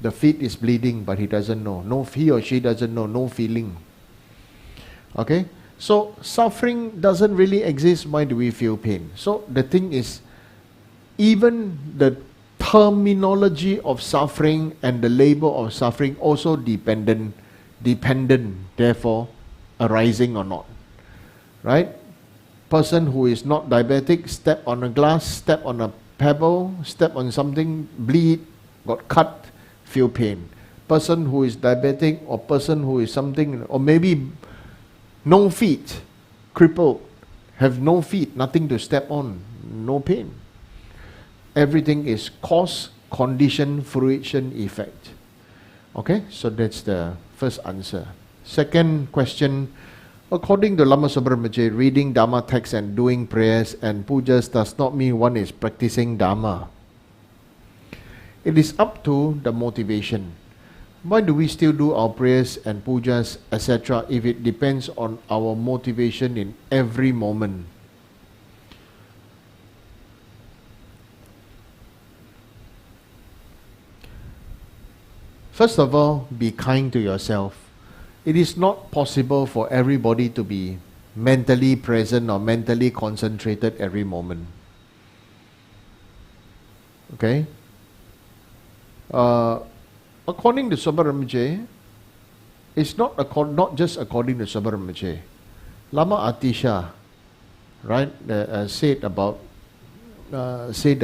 The feet is bleeding but he doesn't know. He or she doesn't know, no feeling. Okay? So suffering doesn't really exist, why do we feel pain? So the thing is, even the terminology of suffering and the label of suffering also dependent, therefore arising or not. Right? Person who is not diabetic, step on a glass, step on a pebble, step on something, bleed, got cut, feel pain. Person who is diabetic or person who is something, or maybe no feet, crippled, have no feet, nothing to step on, no pain. Everything is cause, condition, fruition, effect. Okay, so that's the first answer. Second question, according to Lama Zopa Rinpoche, reading Dharma texts and doing prayers and pujas does not mean one is practicing Dharma. It is up to the motivation. Why do we still do our prayers and pujas, etc., if it depends on our motivation in every moment? First of all, be kind to yourself. It is not possible for everybody to be mentally present or mentally concentrated every moment. Okay? according to Zopa Rinpoche, it's not just according to Zopa Rinpoche. Lama Atisha, right, said the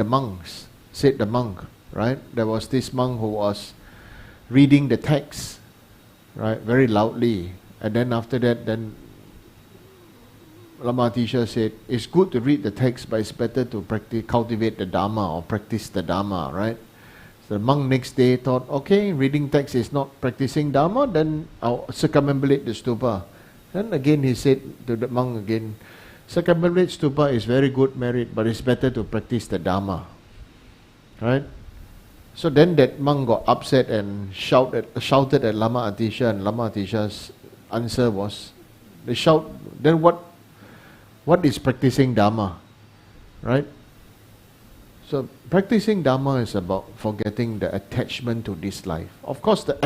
monk, right? There was this monk who was reading the text, right, very loudly, and then after that, then Lama Atisha said, it's good to read the text, but it's better to cultivate the Dharma or practice the Dharma, right? So the monk next day thought, okay, reading text is not practicing Dharma, then I'll circumambulate the stupa. Then again he said to the monk again, circumambulate stupa is very good merit, but it's better to practice the Dharma, right? So then that monk got upset and shouted at Lama Atisha, and Lama Atisha's answer was, they shout, then what is practicing Dharma, right? So practicing Dharma is about forgetting the attachment to this life. Of course, the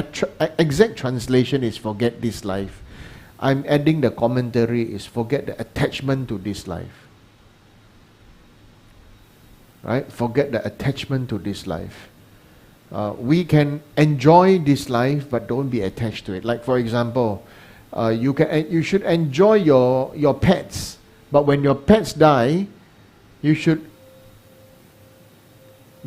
exact translation is forget this life. I'm adding the commentary is forget the attachment to this life. Right? Forget the attachment to this life. We can enjoy this life, but don't be attached to it. Like for example, you should enjoy your pets, but when your pets die, you should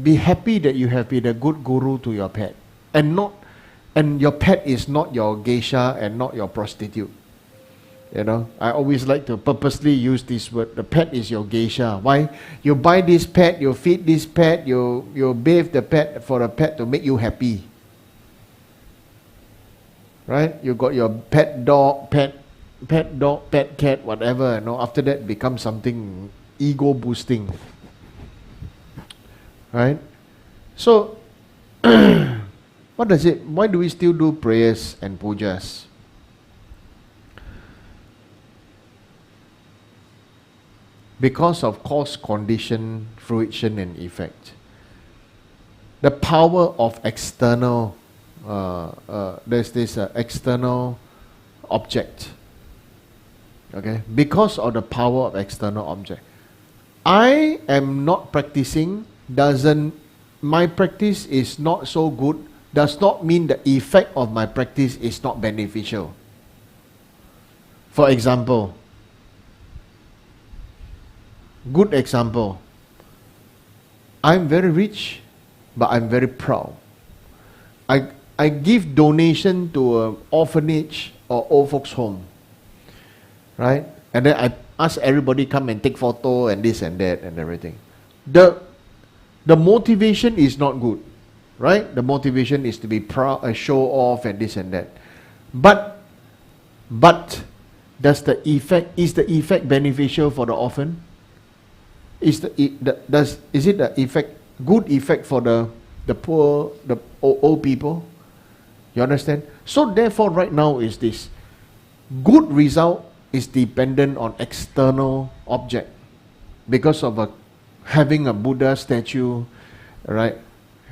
be happy that you have been a good guru to your pet, and your pet is not your geisha and not your prostitute. You know, I always like to purposely use this word. The pet is your geisha. Why? You buy this pet, you feed this pet, you bathe the pet for a pet to make you happy. Right? You got your pet dog, pet cat, whatever. You know, after that becomes something ego boosting. Right? So, what does it? Why do we still do prayers and pujas? Because of cause, condition, fruition and effect. The power of external, there's this external object. Okay? Because of the power of external object. I am not practicing, my practice is not so good, does not mean the effect of my practice is not beneficial. For example, good example, I'm very rich, but I'm very proud. I give donation to an orphanage or old folks home, right? And then I ask everybody come and take photo and this and that and everything. The motivation is not good, right? The motivation is to be proud, show off and this and that. But is the effect beneficial for the orphan? Is it the effect, good effect for the poor, the old people? You understand? So therefore right now is this, good result is dependent on external object. Because of having a Buddha statue, right?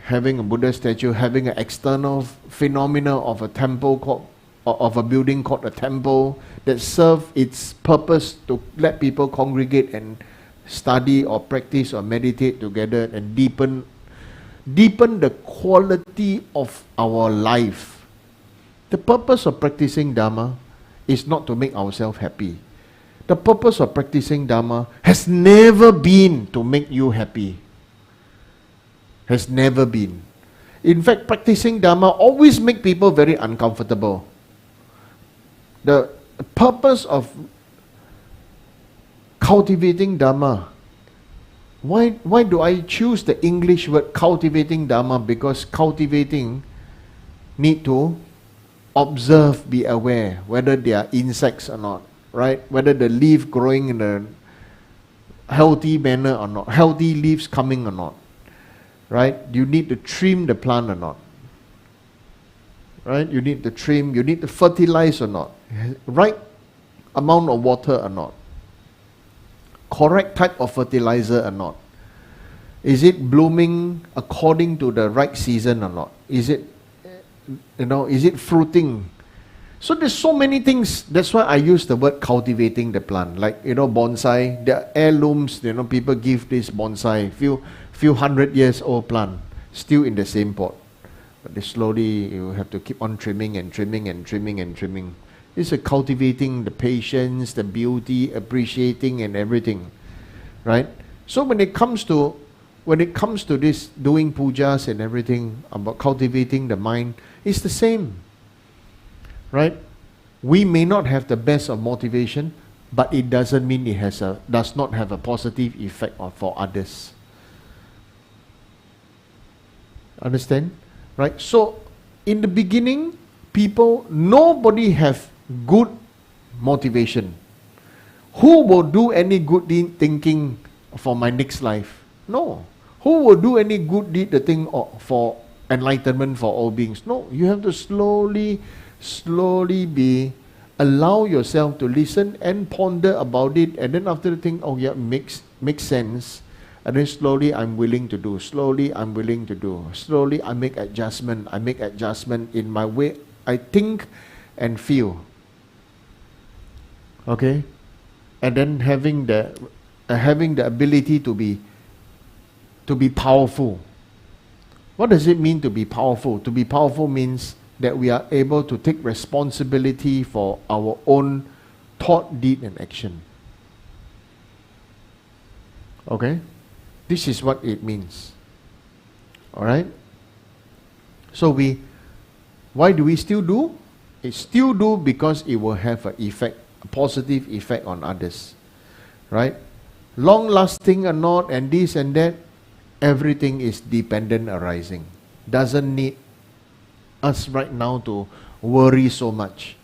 Having a Buddha statue, having an external phenomena of a temple of a building called a temple that serve its purpose to let people congregate and study or practice or meditate together and deepen the quality of our life. The purpose of practicing Dharma is not to make ourselves happy. The purpose of practicing Dharma has never been to make you happy. Has never been. In fact, practicing Dharma always make people very uncomfortable. The purpose of cultivating Dharma, why do I choose the English word cultivating Dharma? Because cultivating need to observe, be aware whether they are insects or not, right? Whether the leaf growing in a healthy manner or not, healthy leaves coming or not, right? You need to trim the plant or not, right? You need to trim, you need to fertilize or not, right amount of water or not, correct type of fertilizer or not, is it blooming according to the right season or not, is it, is it fruiting? So there's so many things. That's why I use the word cultivating the plant. Like, bonsai, the heirlooms, people give this bonsai, few 100 years old plant, still in the same pot. But they slowly, you have to keep on trimming and trimming and trimming and trimming. It's a cultivating the patience, the beauty, appreciating and everything, right? So when it comes to this doing pujas and everything, about cultivating the mind, it's the same, right? We may not have the best of motivation, but it doesn't mean it does not have a positive effect for others. Understand? Right? So in the beginning, nobody have good motivation. Who will do any good thinking for my next life? No. Who will do any good deed the thing for enlightenment for all beings? No. You have to slowly allow yourself to listen and ponder about it, and then after the thing, oh yeah, makes sense, and then slowly I'm willing to do. Slowly I'm willing to do. Slowly I make adjustment. I make adjustment in my way I think and feel. Okay, and then having the ability to be powerful. What does it mean to be powerful? To be powerful means that we are able to take responsibility for our own thought, deed, and action. Okay? This is what it means. Alright? So why do we still do? It still do because it will have an effect, a positive effect on others. Right? Long lasting or not, and this and that, everything is dependent arising. Doesn't need us right now to worry so much,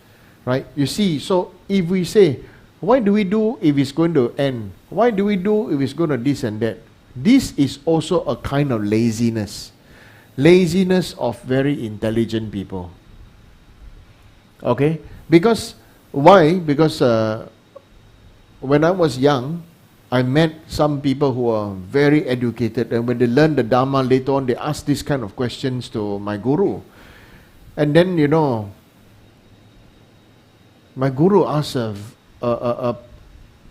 right? You see, so if we say, why do we do if it's going to end? Why do we do if it's going to this and that? This is also a kind of laziness. Laziness of very intelligent people. Okay? Because, why? Because when I was young, I met some people who are very educated, and when they learn the Dharma later on, they ask these kind of questions to my guru. And then, my guru asked a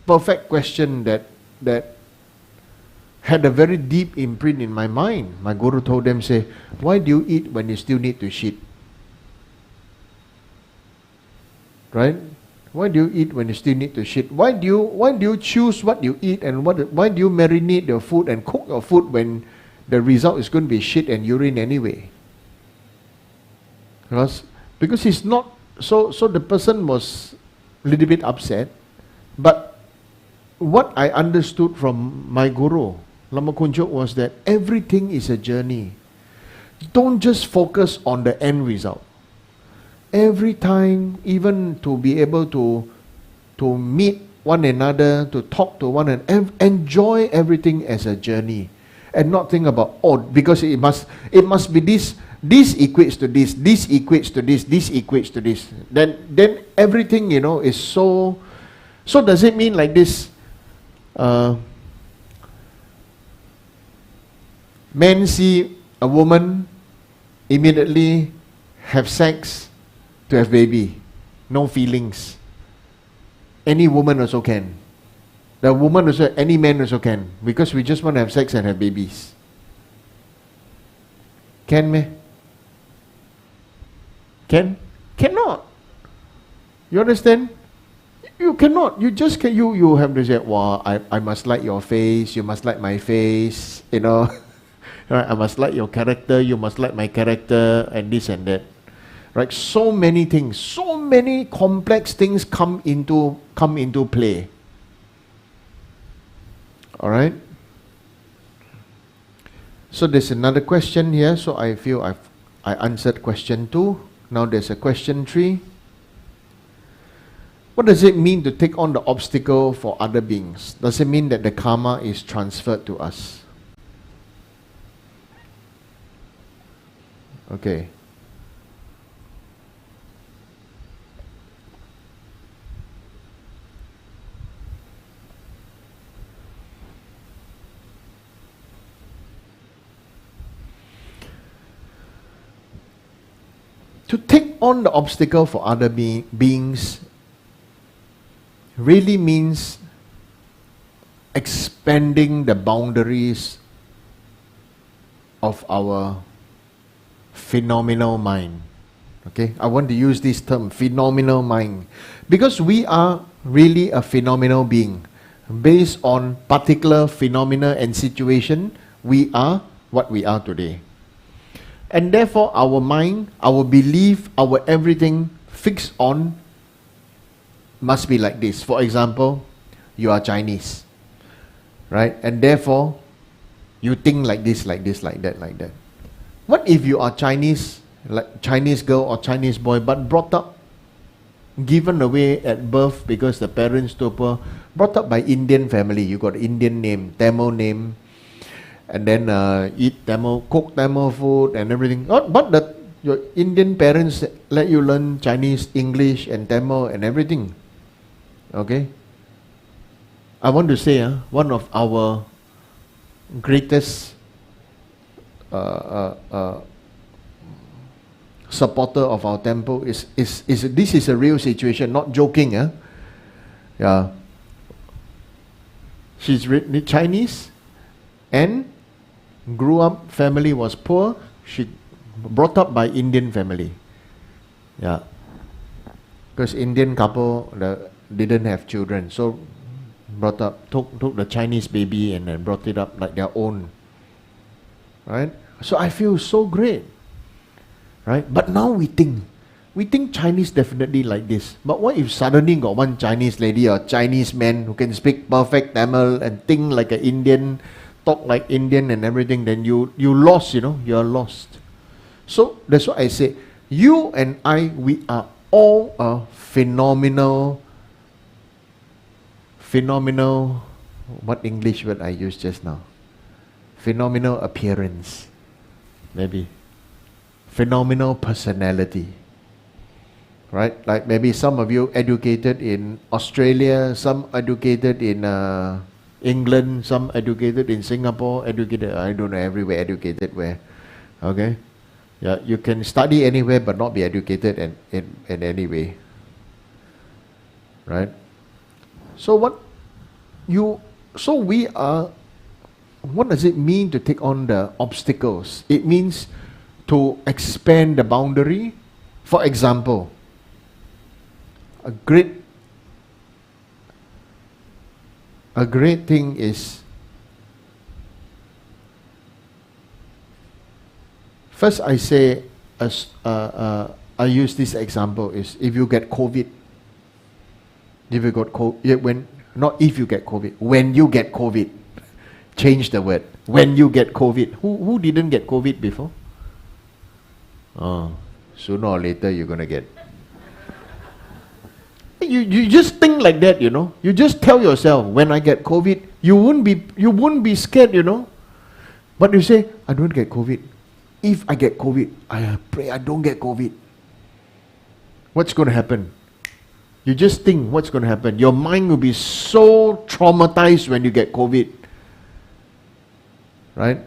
perfect question that had a very deep imprint in my mind. My guru told them, say, why do you eat when you still need to shit? Right? Why do you eat when you still need to shit? Why do you choose what you eat, and why do you marinate your food and cook your food when the result is going to be shit and urine anyway? Because he's not, so the person was a little bit upset, but what I understood from my guru, Lama Kunjuk, was that everything is a journey. Don't just focus on the end result. Every time, even to be able to meet one another, to talk to one another, enjoy everything as a journey, and not think about, because it must be this. This equates to this. This equates to this. This equates to this. Then everything is so. So does it mean like this? Men see a woman, immediately have sex to have baby, no feelings. Any woman also can. The woman also, any man also can, because we just want to have sex and have babies. Can me? Cannot. You understand? You cannot. You just can. You have to say, wow, I must like your face. You must like my face. Right? I must like your character. You must like my character, and this and that. Right? So many things, so many complex things come into play. All right. So there's another question here. So I feel I answered question 2. Now there's a question 3. What does it mean to take on the obstacle for other beings? Does it mean that the karma is transferred to us? Okay. To take on the obstacle for other beings really means expanding the boundaries of our phenomenal mind. Okay, I want to use this term, phenomenal mind, because we are really a phenomenal being. Based on particular phenomena and situation, we are what we are today. And therefore, our mind, our belief, our everything fixed on must be like this. For example, you are Chinese, right? And therefore, you think like this, like this, like that, like that. What if you are Chinese, like Chinese girl or Chinese boy, but brought up, given away at birth because the parents too poor, brought up by Indian family? You got Indian name, Tamil name, and then eat Tamil, cook Tamil food and everything. But your Indian parents let you learn Chinese, English and Tamil and everything. Okay? I want to say one of our greatest supporter of our temple is this is a real situation, not joking. Yeah. She's Chinese and grew up, family was poor. She brought up by Indian family. Yeah. Because Indian couple didn't have children, so brought up, took the Chinese baby and then brought it up like their own. Right? So I feel so great. Right? But now we think Chinese definitely like this. But what if suddenly got one Chinese lady or Chinese man who can speak perfect Tamil and think like an Indian, talk like Indian and everything, then you lost, you're lost. So that's why I say, you and I, we are all a phenomenal, what English word I used just now? Phenomenal appearance, maybe. Phenomenal personality. Right? Like maybe some of you educated in Australia, some educated in England, some educated in Singapore, educated, I don't know, everywhere, educated where. Okay? Yeah, you can study anywhere but not be educated in any way. Right? So what does it mean to take on the obstacles? It means to expand the boundary. For example, a great thing is, first I say, I use this example is, if you get COVID, when you get COVID, change the word, when you get COVID. Who didn't get COVID before? Sooner or later you're going to get. You just think like that, You just tell yourself, when I get COVID, you won't be scared, But you say, I don't get COVID. If I get COVID, I pray I don't get COVID. What's going to happen? You just think what's going to happen. Your mind will be so traumatized when you get COVID. Right?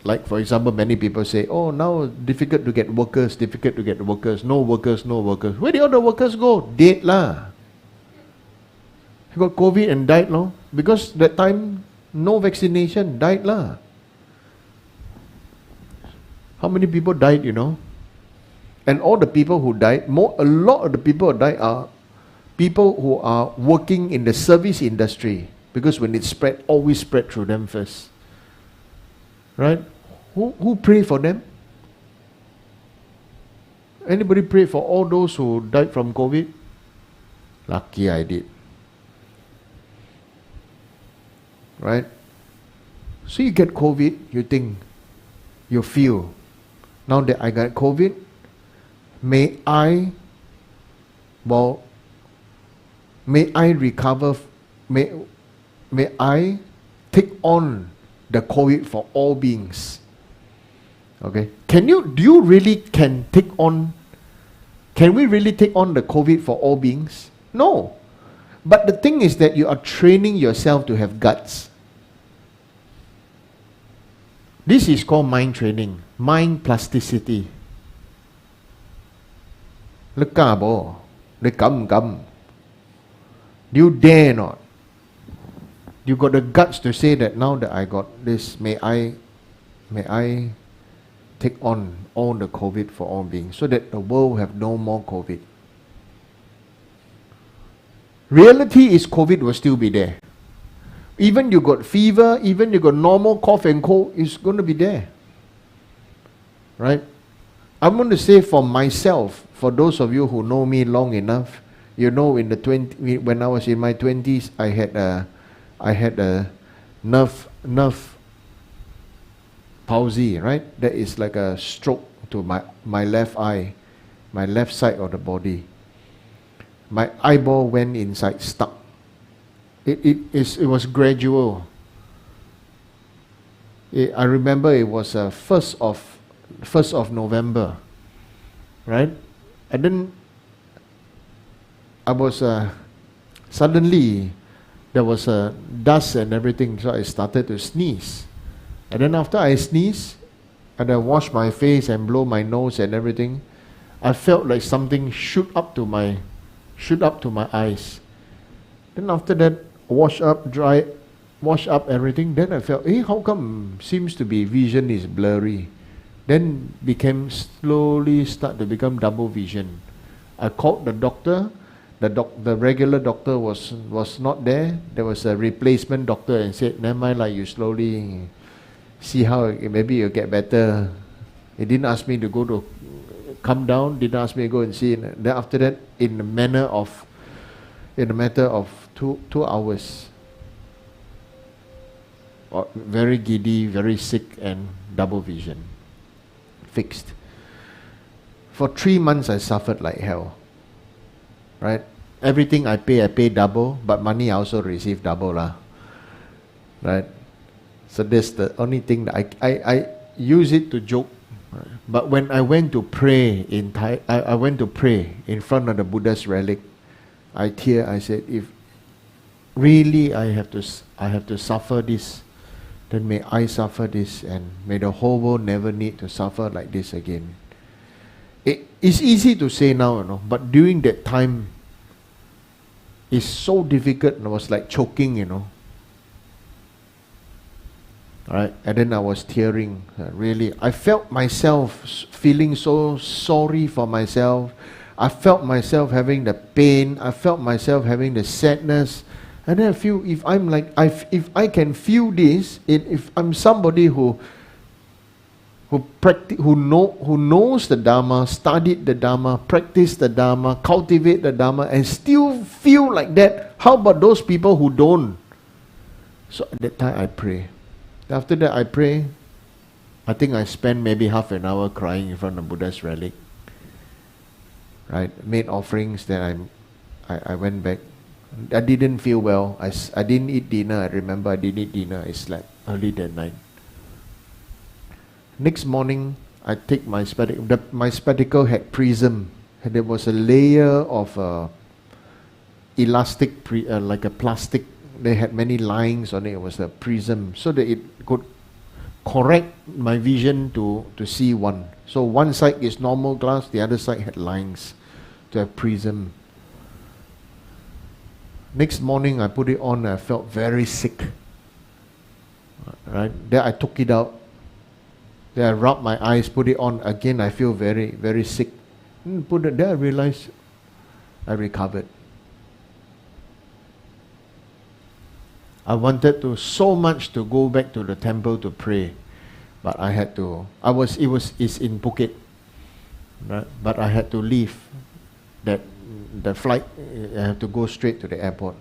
Like for example, many people say, oh, now difficult to get workers, no workers. Where did all the workers go? Dead lah. He got COVID and died, no? Because that time, no vaccination, died lah. How many people died, And all the people who died, a lot of the people who died are people who are working in the service industry. Because when it spread, always spread through them first. Right? Who pray for them? Anybody pray for all those who died from COVID? Lucky I did. Right? So you get COVID, you think, you feel, now that I got COVID, may I recover, may I take on the COVID for all beings. Okay? Can we really take on the COVID for all beings? No. But the thing is that you are training yourself to have guts. This is called mind training, mind plasticity. Do you dare not? You got the guts to say that now that I got this, may I take on all the COVID for all beings, so that the world will have no more COVID. Reality is COVID will still be there. Even you got fever, even you got normal cough and cold, it's going to be there. Right? I'm going to say for myself, for those of you who know me long enough, you know, in the when I was in my 20s, I had a nerve palsy, right? That is like a stroke to my left eye, my left side of the body. My eyeball went inside, stuck. It was gradual. I remember it was 1st of November, right? And then I was suddenly there was dust and everything, so I started to sneeze. And then after I sneeze, and I wash my face and blow my nose and everything, I felt like something shoot up to my eyes. Then after that, wash up everything. Then I felt, how come seems to be vision is blurry? Then slowly start to become double vision. I called the doctor. The regular doctor was not there. There was a replacement doctor and said, never mind, like you slowly see how maybe you'll get better. He didn't ask me to go to come down, didn't ask me to go and see. Then after that, in a matter of 2 hours, very giddy, very sick, and double vision. Fixed. For 3 months I suffered like hell. Right? Everything I pay double, but money I also receive double lah. Right? So that's the only thing that I use it to joke. But when I went to pray I went to pray in front of the Buddha's relic, I said, if really I have to suffer this, then may I suffer this, and may the whole world never need to suffer like this again. It's easy to say now, but during that time, it's so difficult, and it was like choking, Right? And then I was tearing, really. I felt myself feeling so sorry for myself. I felt myself having the pain. I felt myself having the sadness. And then I feel, if I can feel this, if I'm somebody who knows the Dharma, studied the Dharma, practiced the Dharma, cultivate the Dharma, and still feel like that, how about those people who don't? So at that time I pray. After that I pray, I think I spent maybe half an hour crying in front of Buddha's relic. Right? Made offerings, then I went back. I didn't feel well. I didn't eat dinner. I remember I didn't eat dinner. I slept early that night. Next morning, I take my spectacle. My spectacle had prism. And there was a layer of elastic, like a plastic. They had many lines on it. It was a prism, so that it could correct my vision to see one. So one side is normal glass, the other side had lines to have prism. Next morning I put it on and I felt very sick. Right? Then I took it out. Then I rubbed my eyes, put it on again, I feel very, very sick. Then I realized I recovered. I wanted so much to go back to the temple to pray, but I had to. It's in Phuket, right? But I had to leave. The flight, I have to go straight to the airport.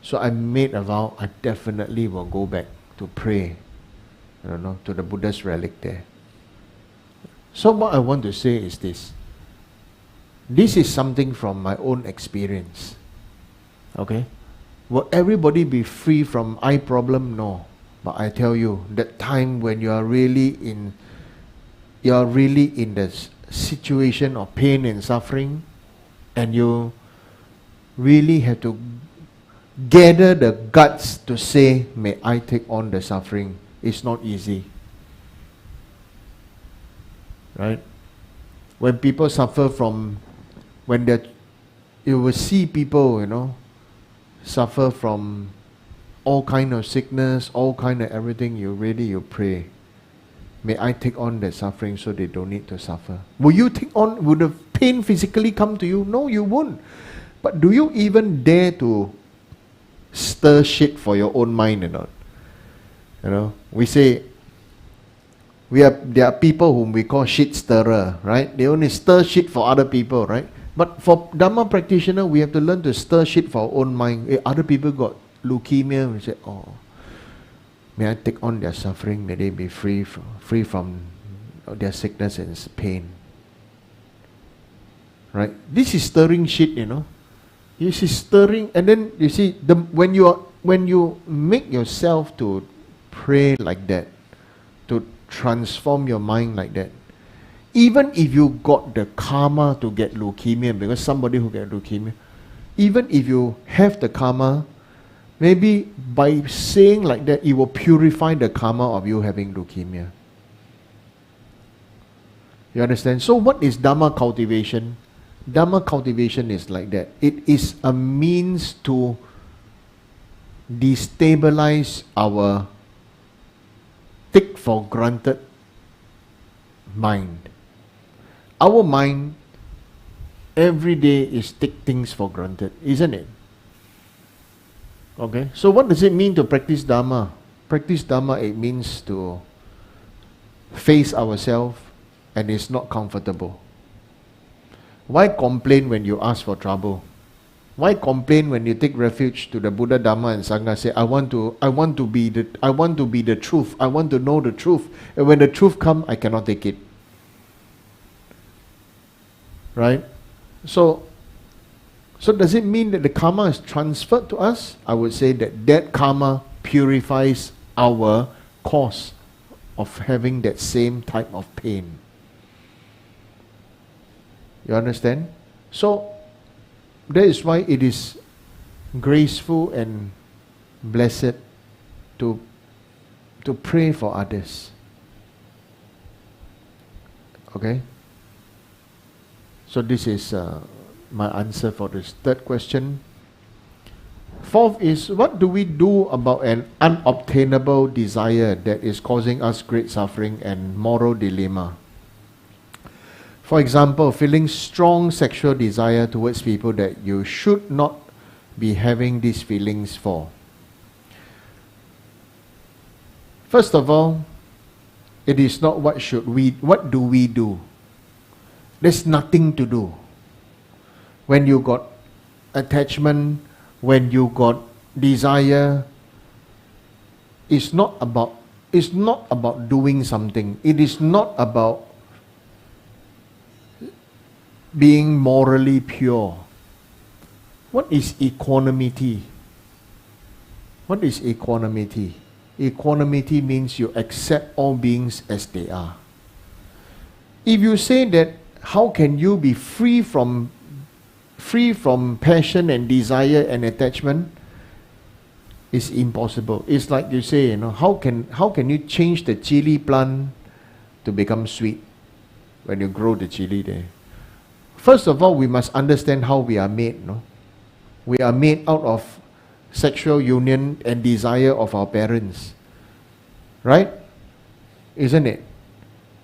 So I made a vow, I definitely will go back to pray, to the Buddha's relic there. So what I want to say is this. This is something from my own experience. Okay? Will everybody be free from eye problem? No. But I tell you, that time when you are really in the situation of pain and suffering, and you really have to gather the guts to say, may I take on the suffering. It's not easy. Right? When people suffer you will see people, suffer from all kind of sickness, all kind of everything, you pray. may I take on that suffering so they don't need to suffer. Will you take on, would the pain physically come to you? No, you won't. But do you even dare to stir shit for your own mind or not? You know, we say, there are people whom we call shit stirrer, right? They only stir shit for other people, right? But for Dharma practitioner, we have to learn to stir shit for our own mind. Other people got leukemia, we say, oh, may I take on their suffering, may they be free from their sickness and pain. Right? This is stirring shit, you know. This is stirring, and then you see, when you make yourself to pray like that, to transform your mind like that, even if you got the karma to get leukemia, because somebody who get leukemia, even if you have the karma, maybe by saying like that, it will purify the karma of you having leukemia. You understand? So what is Dharma cultivation? Dharma cultivation is like that. It is a means to destabilize our take for granted mind. Our mind every day is take things for granted, isn't it? Okay, so what does it mean to practice Dharma? Practice Dharma, it means to face ourselves, and it's not comfortable. Why complain when you ask for trouble? Why complain when you take refuge to the Buddha, Dharma, and Sangha? Say, I want to be the truth. I want to know the truth. And when the truth comes, I cannot take it. Right? So does it mean that the karma is transferred to us? I would say that karma purifies our cause of having that same type of pain. You understand? So that is why it is graceful and blessed to pray for others. Okay? So this is my answer for this third question. Fourth is, what do we do about an unobtainable desire that is causing us great suffering and moral dilemma? For example, feeling strong sexual desire towards people that you should not be having these feelings for. First of all, it is not what do we do? There's nothing to do. When you got attachment, when you got desire, it's not about doing something. It is not about being morally pure. What is equanimity? What is equanimity? Equanimity means you accept all beings as they are. If you say that, how can you be free from passion and desire and attachment? It's impossible. It's like you say, you know, how can you change the chili plant to become sweet when you grow the chili there? First of all, we must understand how we are made. No? We are made out of sexual union and desire of our parents. Right? Isn't it?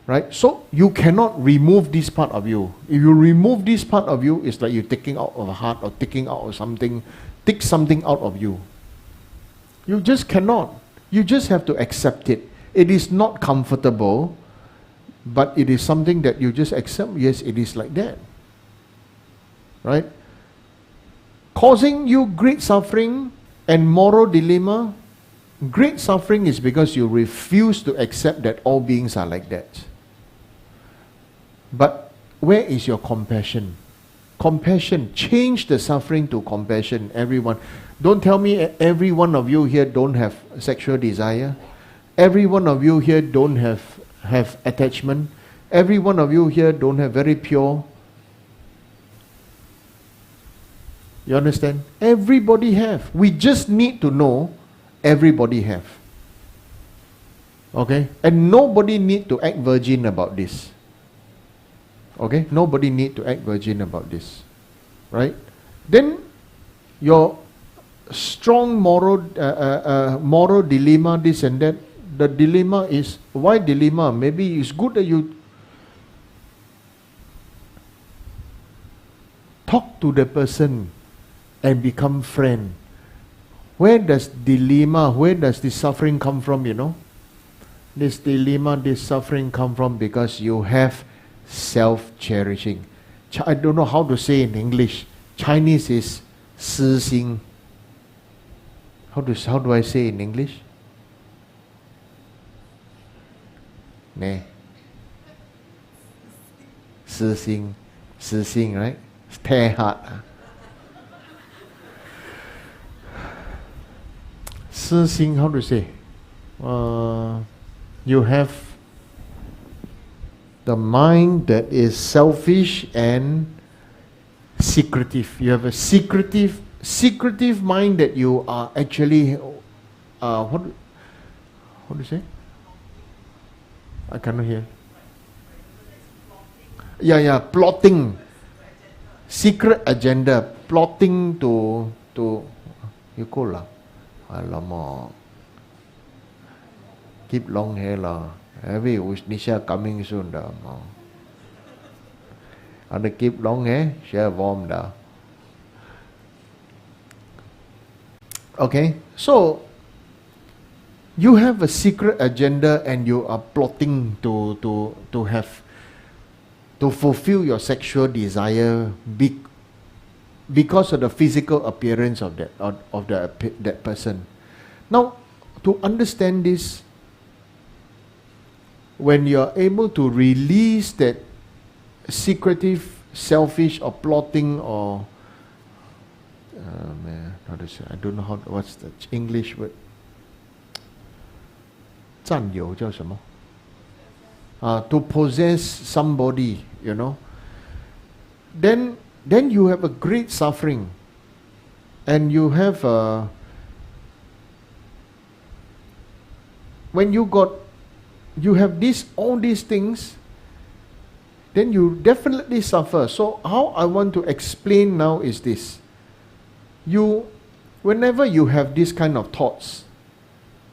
Right? So you cannot remove this part of you. If you remove this part of you, it's like you're taking out of a heart or taking out of something, take something out of you. You just cannot. You just have to accept it. It is not comfortable, but it is something that you just accept. Yes, it is like that. Right? Causing you great suffering and moral dilemma. Great suffering is because you refuse to accept that all beings are like that. But where is your compassion? Compassion. Change the suffering to compassion, everyone. Don't tell me every one of you here don't have sexual desire. Every one of you here don't have attachment. Every one of you here don't have very pure. You understand? Everybody have. We just need to know everybody have. Okay? And nobody need to act virgin about this. Okay? Nobody need to act virgin about this. Right? Then your strong moral dilemma, this and that, the dilemma is, why dilemma? Maybe it's good that you talk to the person and become friend. Where does dilemma, where does this suffering come from, you know? This dilemma, this suffering come from because you have self-cherishing. I don't know how to say in English. Chinese is 私心. How do I say in English? Ne. 私心, right? Tear heart. 私心, how to say? You have the mind that is selfish and secretive. You have a secretive mind that you are actually, what do you say? I cannot hear. Yeah, plotting. Secret agenda. Plotting to you call lah. Alamak. Keep long hair lah. Every Nisha coming soon dah. And keep long hair, share warm dah. Okay, so you have a secret agenda and you are plotting to fulfill your sexual desire because of the physical appearance of that person. Now, to understand this, when you are able to release that secretive, selfish, or plotting, or how to say? I don't know what's the English word. 占有叫什么? To possess somebody, you know. Then you have a great suffering, and you have when you have all these things, then you definitely suffer. So how I want to explain now is this. Whenever you have this kind of thoughts,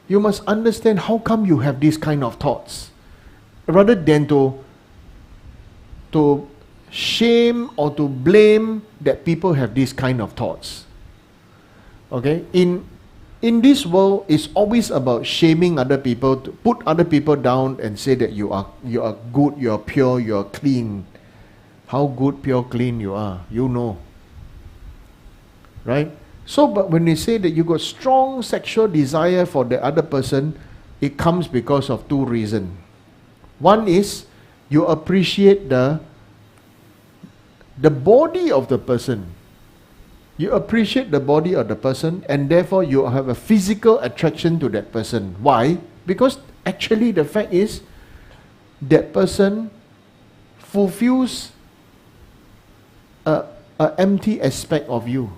you must understand how come you have this kind of thoughts, rather than to shame or to blame that people have this kind of thoughts. Okay? In this world, it's always about shaming other people, to put other people down and say that you are good, you are pure, you are clean. How good, pure, clean you are, you know. Right? So, but when they say that you got strong sexual desire for the other person, it comes because of two reasons. One is you appreciate the body of the person. You appreciate the body of the person, and therefore you have a physical attraction to that person. Why? Because actually the fact is that person fulfills an empty aspect of you,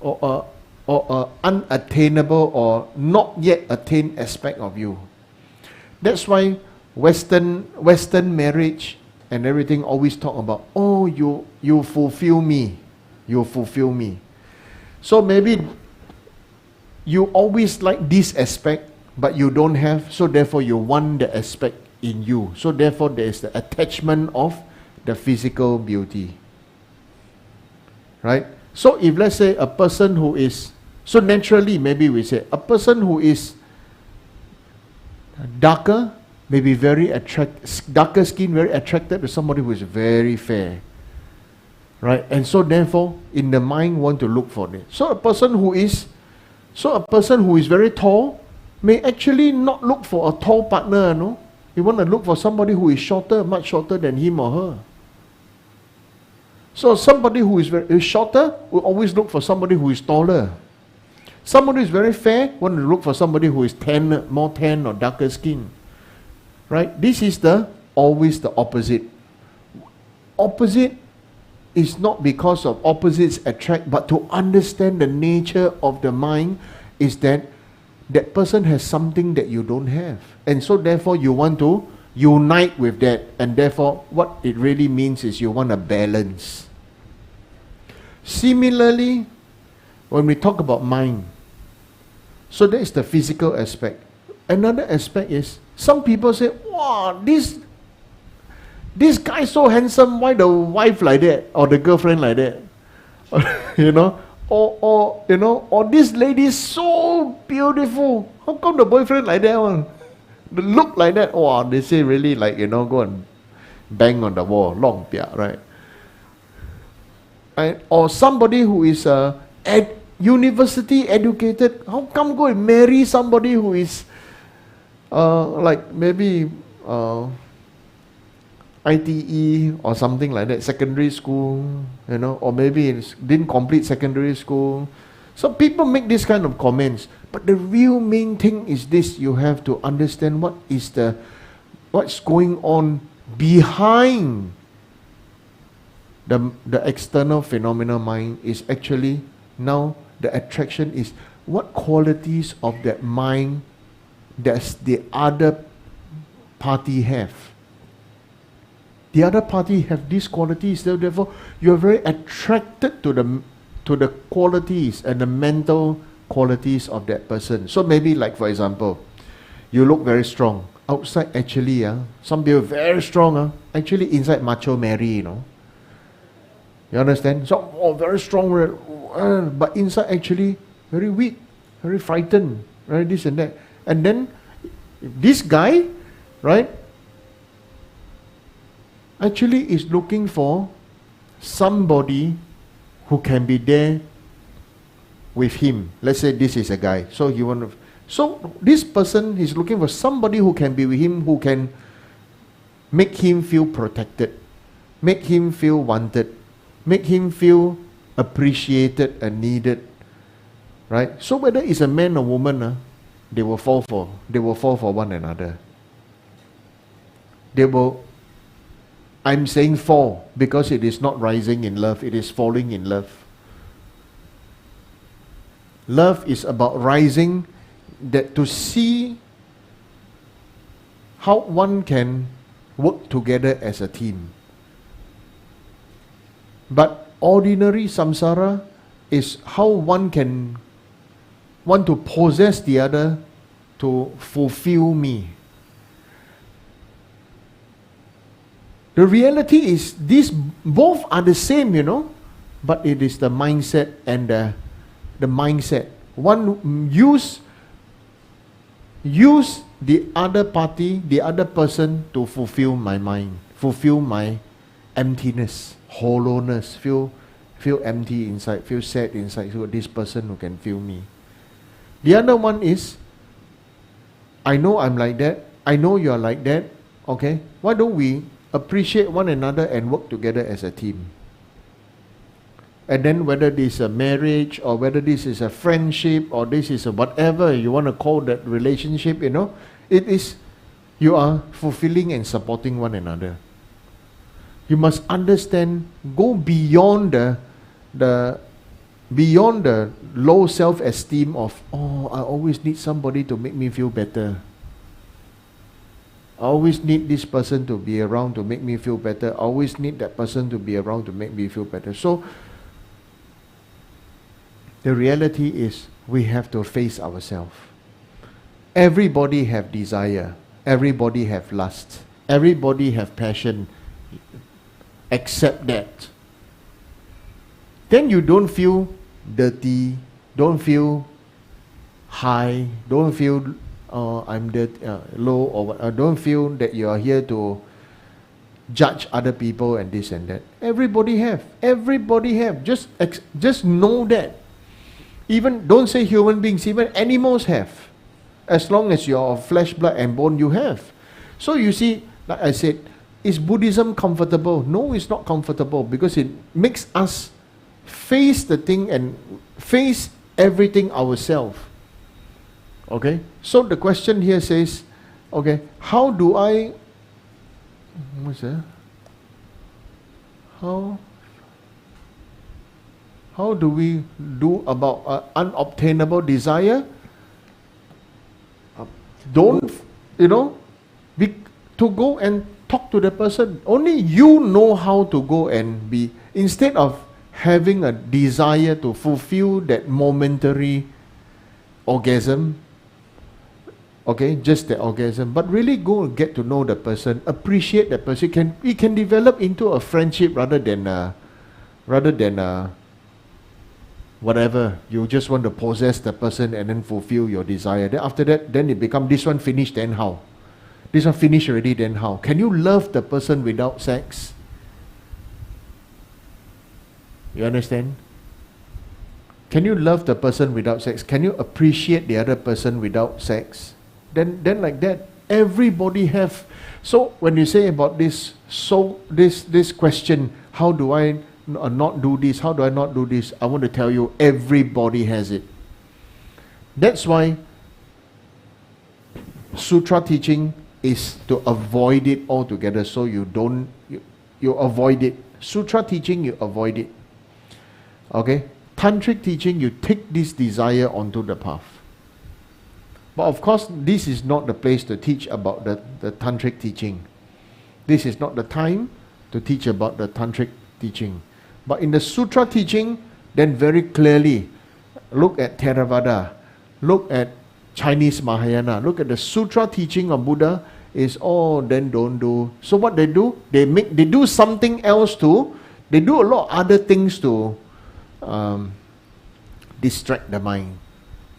or a unattainable or not yet attained aspect of you. That's why Western marriage and everything always talk about, oh, you fulfill me. You fulfill me. So maybe you always like this aspect, but you don't have, so therefore you want the aspect in you. So therefore there is the attachment of the physical beauty. Right? So if let's say a person who is, so naturally maybe we say, a person who is darker, may be darker skin, very attracted to somebody who is very fair. Right? And so therefore, in the mind want to look for it. So a person who is very tall may actually not look for a tall partner, no? You want to look for somebody who is shorter, much shorter than him or her. So somebody who is shorter will always look for somebody who is taller. Somebody who is very fair want to look for somebody who is more tan or darker skin. Right? This is always the opposite. Opposite is not because of opposites attract, but to understand the nature of the mind is that person has something that you don't have. And so therefore you want to unite with that, and therefore what it really means is you want a balance. Similarly, when we talk about mind, so that is the physical aspect. another aspect is, some people say, wow, this guy so handsome, why the wife like that, or the girlfriend like that? You know, or you know, or this lady is so beautiful, how come the boyfriend like that one? The look like that, wow, they say really like, you know, go and bang on the wall, long pia, right? Or somebody who is university educated, how come go and marry somebody who is like maybe ITE or something like that, secondary school, you know, or maybe didn't complete secondary school. So people make this kind of comments, but the real main thing is this: you have to understand what's going on behind the external phenomena mind. Is actually now the attraction is what qualities of that mind does the other party have. The other party have these qualities, so therefore you are very attracted to the qualities and the mental qualities of that person. So maybe like, for example, you look very strong. Outside actually, some people very strong, actually inside macho Mary, you know. You understand? So, very strong, but inside actually very weak, very frightened, right? This and that. And then this guy, right, actually is looking for somebody who can be there with him. Let's say this is a guy. So this person is looking for somebody who can be with him, who can make him feel protected, make him feel wanted, make him feel appreciated and needed, right? So whether it's a man or woman, they will fall for one another. I'm saying fall because it is not rising in love, it is falling in love. Love is about rising, that to see how one can work together as a team. But ordinary samsara is how one can want to possess the other to fulfill me. The reality is these both are the same, you know, but it is the mindset and the mindset. One use the other party, the other person to fulfill my mind, fulfill my emptiness, hollowness, feel empty inside, feel sad inside. So this person who can feel me. The other one is, I know I'm like that, I know you're like that, okay? Why don't we appreciate one another and work together as a team? And then whether this is a marriage or whether this is a friendship or this is a whatever you want to call that relationship, you know, it is, you are fulfilling and supporting one another. You must understand, go beyond the low self-esteem of, oh, I always need somebody to make me feel better. I always need this person to be around to make me feel better. I always need that person to be around to make me feel better. So, the reality is we have to face ourselves. Everybody have desire. Everybody have lust. Everybody have passion. Accept that. Then you don't feel dirty, don't feel high, don't feel I'm low, or don't feel that you are here to judge other people and this and that. Everybody have. Just know that. Even, don't say human beings, even animals have. As long as you're of flesh, blood and bone, you have. So you see, like I said, is Buddhism comfortable? No, it's not comfortable, because it makes us face the thing and face everything ourselves. Okay? So the question here says, okay, how do I, what's that? How do we do about unobtainable desire? Don't, to go and talk to the person. Only you know how to go and be, instead of having a desire to fulfill that momentary orgasm, Okay, just the orgasm, but really go and get to know the person, appreciate the person. It can develop into a friendship rather than whatever. You just want to possess the person and then fulfill your desire. Then after that, then it become this one finished, then how? This one finished already, then how? Can you love the person without sex? You understand? Can you love the person without sex? Can you appreciate the other person without sex? Then like that, everybody have. So when you say about this, this question, how do I not do this? How do I not do this? I want to tell you, everybody has it. That's why sutra teaching is to avoid it altogether. So you avoid it. Sutra teaching, you avoid it. Okay? Tantric teaching, you take this desire onto the path. But of course, this is not the place to teach about the tantric teaching. This is not the time to teach about the tantric teaching. But in the sutra teaching, then very clearly, look at Theravada, look at Chinese Mahayana, look at the sutra teaching of Buddha, is then don't do. So what they do, they do something else too. They do a lot of other things to distract the mind.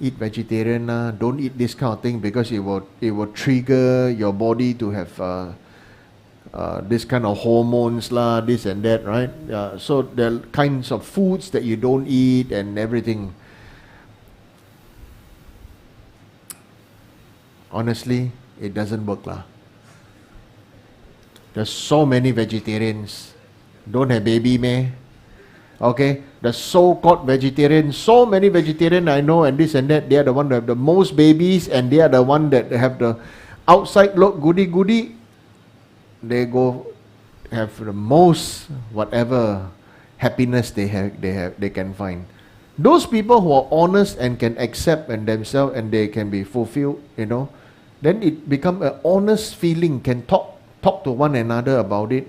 Eat vegetarian, don't eat this kind of thing because it will trigger your body to have this kind of hormones, this and that, right? So there are kinds of foods that you don't eat and everything. Honestly, it doesn't work. There's so many vegetarians. Don't have baby, meh? Okay, the so-called vegetarians, so many vegetarians I know and this and that, they are the one that have the most babies and they are the one that have the outside look goody. They go have the most whatever happiness they can find. Those people who are honest and can accept and themselves and they can be fulfilled, then it become an honest feeling, can talk to one another about it,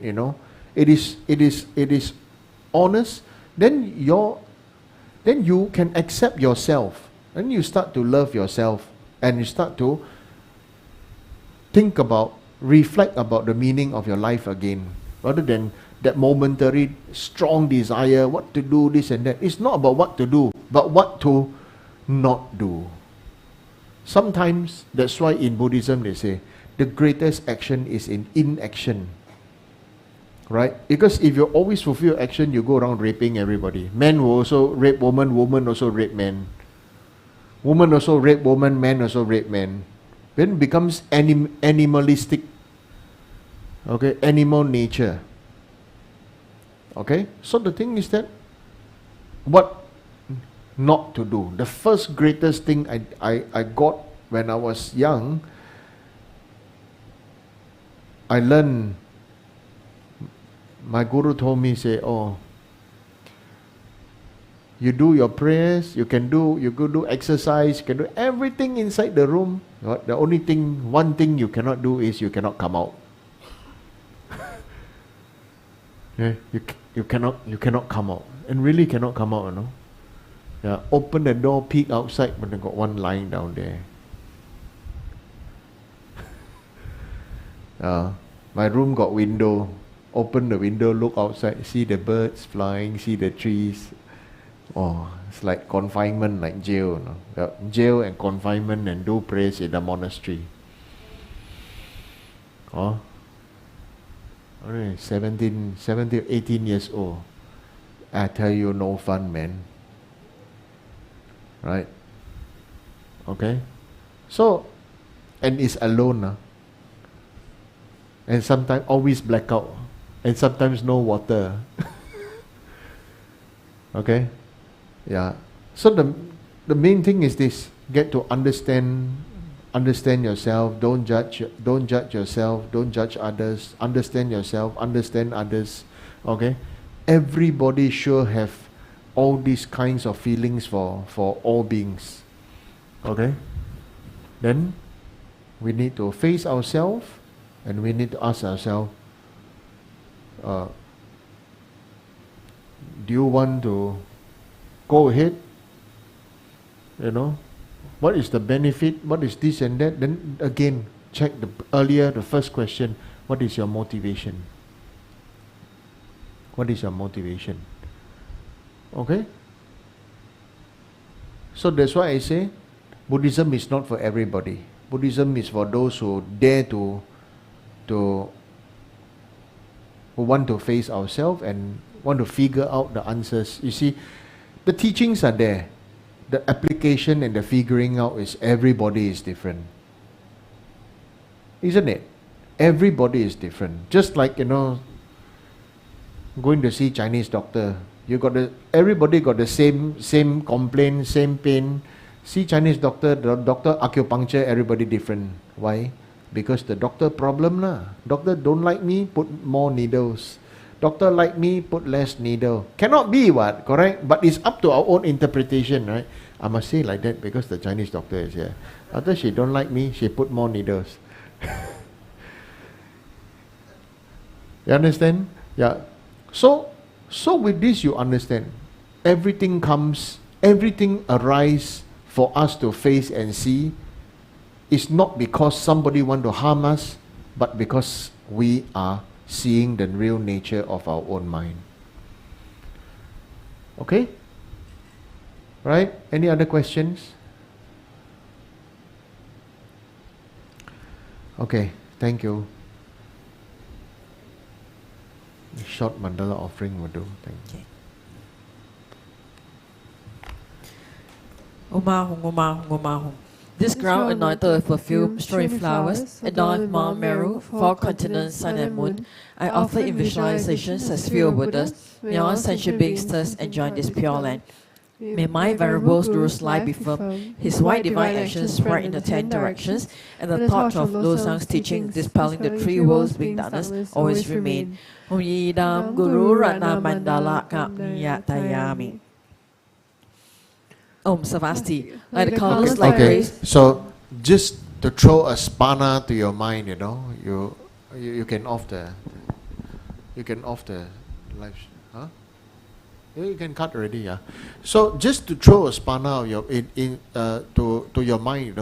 It is honest. Then you can accept yourself. Then you start to love yourself and you start to reflect about the meaning of your life again. Rather than that momentary strong desire, what to do, this and that. It's not about what to do, but what to not do. Sometimes, that's why in Buddhism they say, the greatest action is in inaction. Right? Because if you always fulfill action, you go around raping everybody. Men will also rape women, women also rape men. Women also rape women, men also rape men. Then it becomes animalistic. Okay? Animal nature. Okay? So the thing is that, what not to do. The first greatest thing I got when I was young, I learned. My guru told me, say, you do your prayers, you go do exercise, you can do everything inside the room. The only thing, one thing you cannot do is you cannot come out. Yeah, you cannot come out, and really cannot come out, Yeah, open the door, peek outside, but I got one lying down there. My room got window. Open the window, look outside, see the birds flying, see the trees. It's like confinement, like jail. Jail and confinement and do prayers in the monastery. 17, 18 years old. I tell you, no fun, man. Right? Okay? So, and it's alone. And sometimes always blackout. And sometimes no water. Okay? Yeah. So the main thing is this: get to understand yourself. Don't judge yourself. Don't judge others. Understand yourself. Understand others. Okay? Everybody sure have all these kinds of feelings for all beings. Okay? Then we need to face ourselves and we need to ask ourselves, do you want to go ahead, what is the benefit, what is this and that, then again, check the first question, what is your motivation? What is your motivation? Okay? So that's why I say, Buddhism is not for everybody. Buddhism is for those who dare to who want to face ourselves and want to figure out the answers. You see, the teachings are there. The application and the figuring out is everybody is different. Isn't it? Everybody is different. Just like, going to see Chinese doctor. Everybody got the same complaint, same pain. See Chinese doctor, the doctor acupuncture, everybody different. Why? Because the doctor problem lah. Doctor don't like me, put more needles. Doctor like me, put less needle. Cannot be what, correct? But it's up to our own interpretation, right? I must say like that because the Chinese doctor is here. After she don't like me, she put more needles. You understand? Yeah. So with this you understand. Everything arises for us to face and see. It's not because somebody want to harm us, but because we are seeing the real nature of our own mind. Okay? Right? Any other questions? Okay, thank you. Short mandala offering will do. Thank you. Umahung, umahung, umahung. This ground anointed with perfume, strange flowers, adorned Mount Meru, four continents, sun and moon. I offer in visualizations as few Buddhas, may all sentient beings thus enjoy this pure land. May my venerable Guru's life be firm, his white divine actions spread in the 10 directions, and the thought of Losang's teaching dispelling the 3 worlds being darkness always remain. Om Yidam Guru Ratna Mandala Kamyatayami. Om Savasti. Like the colors like grace. So just to throw a spana to your mind, you can off the live. Huh? Yeah, you can cut already, yeah. So just to throw a spana to your mind,